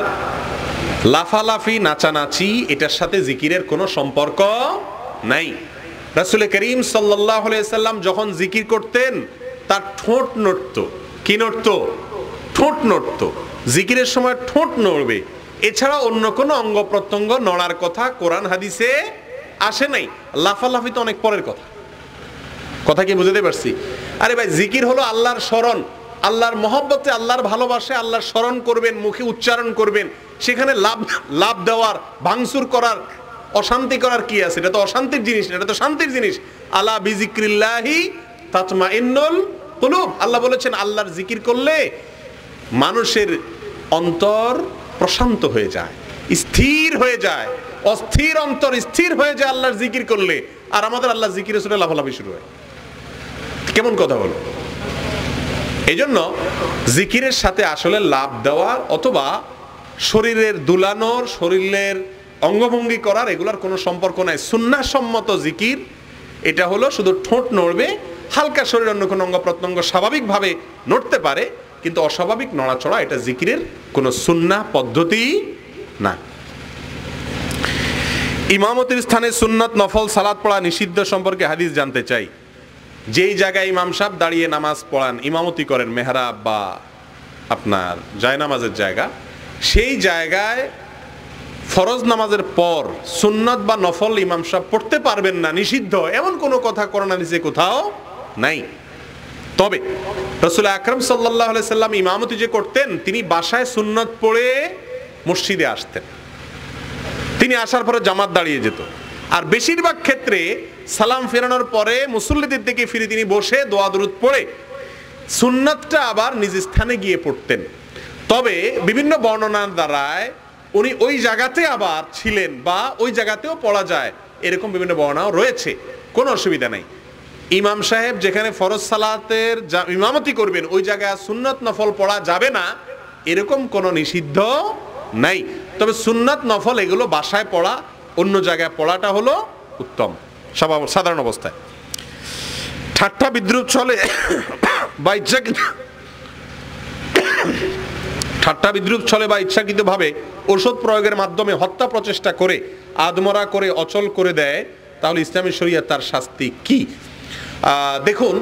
লাফালাফি, নাচানাচি, এটার সাথে জিকিরের কোনো সম্পর্ক নাই। রাসূল করিম সাল্লাল্লাহু আলাইহি সাল্লাম যখন জিকির করতেন, তার ঠোঁট নড়তো। কি নড়তো? ঠোঁট নড়তো। জিকিরের সময় ঠোঁট নড়বে, এছাড়া অন্য কোনো অঙ্গ প্রত্যঙ্গ নড়ার কথা কোরআন হাদিসে আসে নাই। লাফালাফি তো অনেক পরের কথা। কথা কি বুঝতে পারছি? আরে ভাই, জিকির হলো আল্লাহর স্মরণ, আল্লাহর মহব্বতে, আল্লাহর ভালোবাসে আল্লাহর স্মরণ করবেন, মুখে উচ্চারণ করবেন। সেখানে লাভ দেওয়ার, ভাঙচুর করার, অশান্তি করার কি আছে? এটা তো অশান্তির জিনিস না, এটা তো শান্তির জিনিস। আলা বিজিক্রিল্লাহি তাতমাইন্নুল কুলুব। আল্লাহ বলেছেন, আল্লাহর জিকির করলে মানুষের অন্তর প্রশান্ত হয়ে যায়, স্থির হয়ে যায়। অস্থির অন্তর স্থির হয়ে যায় আল্লাহর জিকির করলে। আর আমাদের আল্লাহর জিকিরে শুনে লাফালাফি শুরু হয়। কেমন কথা হলো? এই জন্য জিকিরের সাথে আসলে লাভ দেওয়ার অথবা শরীরের দুলানোর, শরীরের অঙ্গভঙ্গি করার, এগুলোর কোনো সম্পর্ক নাই। সুন্নাহ সম্মত জিকির এটা হলো শুধু ঠোঁট নড়বে, হালকা শরীর অন্য কোনো অঙ্গ প্রত্যঙ্গ স্বাভাবিকভাবে নড়তে পারে, কিন্তু অস্বাভাবিক নড়াচড়া এটা জিকিরের কোনো সুন্নাহ পদ্ধতি না। ইমামতির স্থানে সুন্নত নফল সালাত পড়া নিষিদ্ধ সম্পর্কে হাদিস জানতে চাই। যেই জায়গায় ইমাম সাহেব দাঁড়িয়ে নামাজ পড়ান, ইমামতি করেন, মেহরাব বা আপনার জায়নামাজের জায়গা, সেই জায়গায় ফরজ নামাজের পর সুন্নত বা নফল ইমাম সাহেব পড়তে পারবেন না, নিষিদ্ধ, এমন কোনো কথা কোরআন হাদিসে কোথাও নাই। তবে রাসূল আকরাম সাল্লাল্লাহু আলাইহি সাল্লাম ইমামতি যে করতেন, তিনি বাসায় সুন্নত পড়ে মসজিদে আসতেন। তিনি আসার পরে জামাত দাঁড়িয়ে যেত, আর বেশিরভাগ ক্ষেত্রে সালাম ফেরানোর পরে মুসল্লিদের দিকে ফিরে তিনি বসে দোয়া দরুদ পড়ে সুন্নাতটা আবার নিজ স্থানে গিয়ে পড়তেন। তবে বিভিন্ন বর্ণনার দ্বারায় উনি ওই জায়গাতে আবার ছিলেন বা ওই জায়গাতেও পড়া যায়, এরকম বিভিন্ন বর্ণনাও রয়েছে, কোনো অসুবিধা নাই। ইমাম সাহেব যেখানে ফরজ সালাতের ইমামতি করবেন ওই জায়গায় সুন্নত নফল পড়া যাবে না, এরকম কোনো নিষিদ্ধ নাই। তবে সুন্নাত নফল এগুলো বাসায় পড়া, অন্য জায়গায় পড়াটা হলো উত্তম সাধারণ অবস্থায়। ঠাট্টা বিদ্রুপ চলে বা ইচ্ছাকৃতভাবে ঔষধ প্রয়োগের মাধ্যমে হত্যা প্রচেষ্টা করে আদমরা করে অচল করে দেয়, তাহলে ইসলামী শরীয়ত তার শাস্তি কি? দেখুন,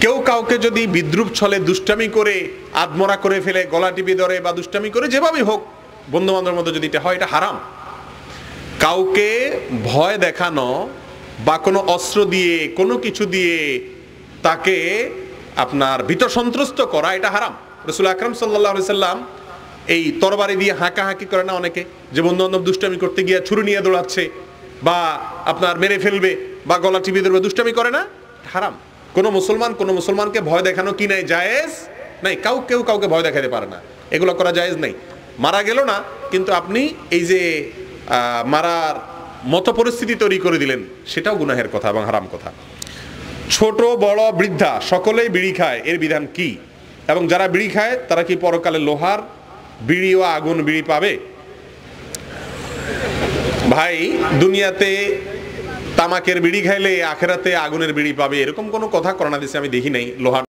কেউ কাউকে যদি বিদ্রুপ ছলে দুষ্টামি করে আদমরা করে ফেলে, গলা টিপে ধরে বা দুষ্টামি করে, যেভাবেই হোক, বন্ধু বান্ধবের মধ্যে যদি এটা হয়, এটা হারাম। কাউকে ভয় দেখানো বা কোনো অস্ত্র দিয়ে কোনো কিছু দিয়ে তাকে আপনার ভীত সন্ত্রস্ত করা, এটা হারাম। রাসূল আকরাম সাল্লাল্লাহু আলাইহি সাল্লাম এই তরবারি দিয়ে হাঁকাহাঁকি করে না অনেকে, যে বন্ধু বান্ধব দুষ্টামি করতে গিয়ে ছুরি নিয়ে দৌড়াচ্ছে বা আপনার মেরে ফেলবে বা গলা টিপে ধরবে, দুষ্টামি করে না, হারাম। কোনো মুসলমানকে ভয় দেখানো কি নাই, জায়েজ নাই। কেউ কাউকে ভয় দেখাতে পারে না, এগুলো করা জায়েজ নাই। মারা গেল না, কিন্তু আপনি এই যে মারার মতো পরিস্থিতি তৈরি করে দিলেন, সেটাও গুনাহের কথা এবং হারাম কথা। ছোট বড় বৃদ্ধা সকলেই বিড়ি খায়, এর বিধান কি? এবং যারা বিড়ি খায় তারা কি পরকালে লোহার বিড়ি ও আগুন বিড়ি পাবে? ভাই, দুনিয়াতে তামাকের বিড়ি খাইলে আখেরাতে আগুনের বিড়ি পাবে, এরকম কোনো কথা কোরআন হাদিসে আমি দেখি নাই। লোহার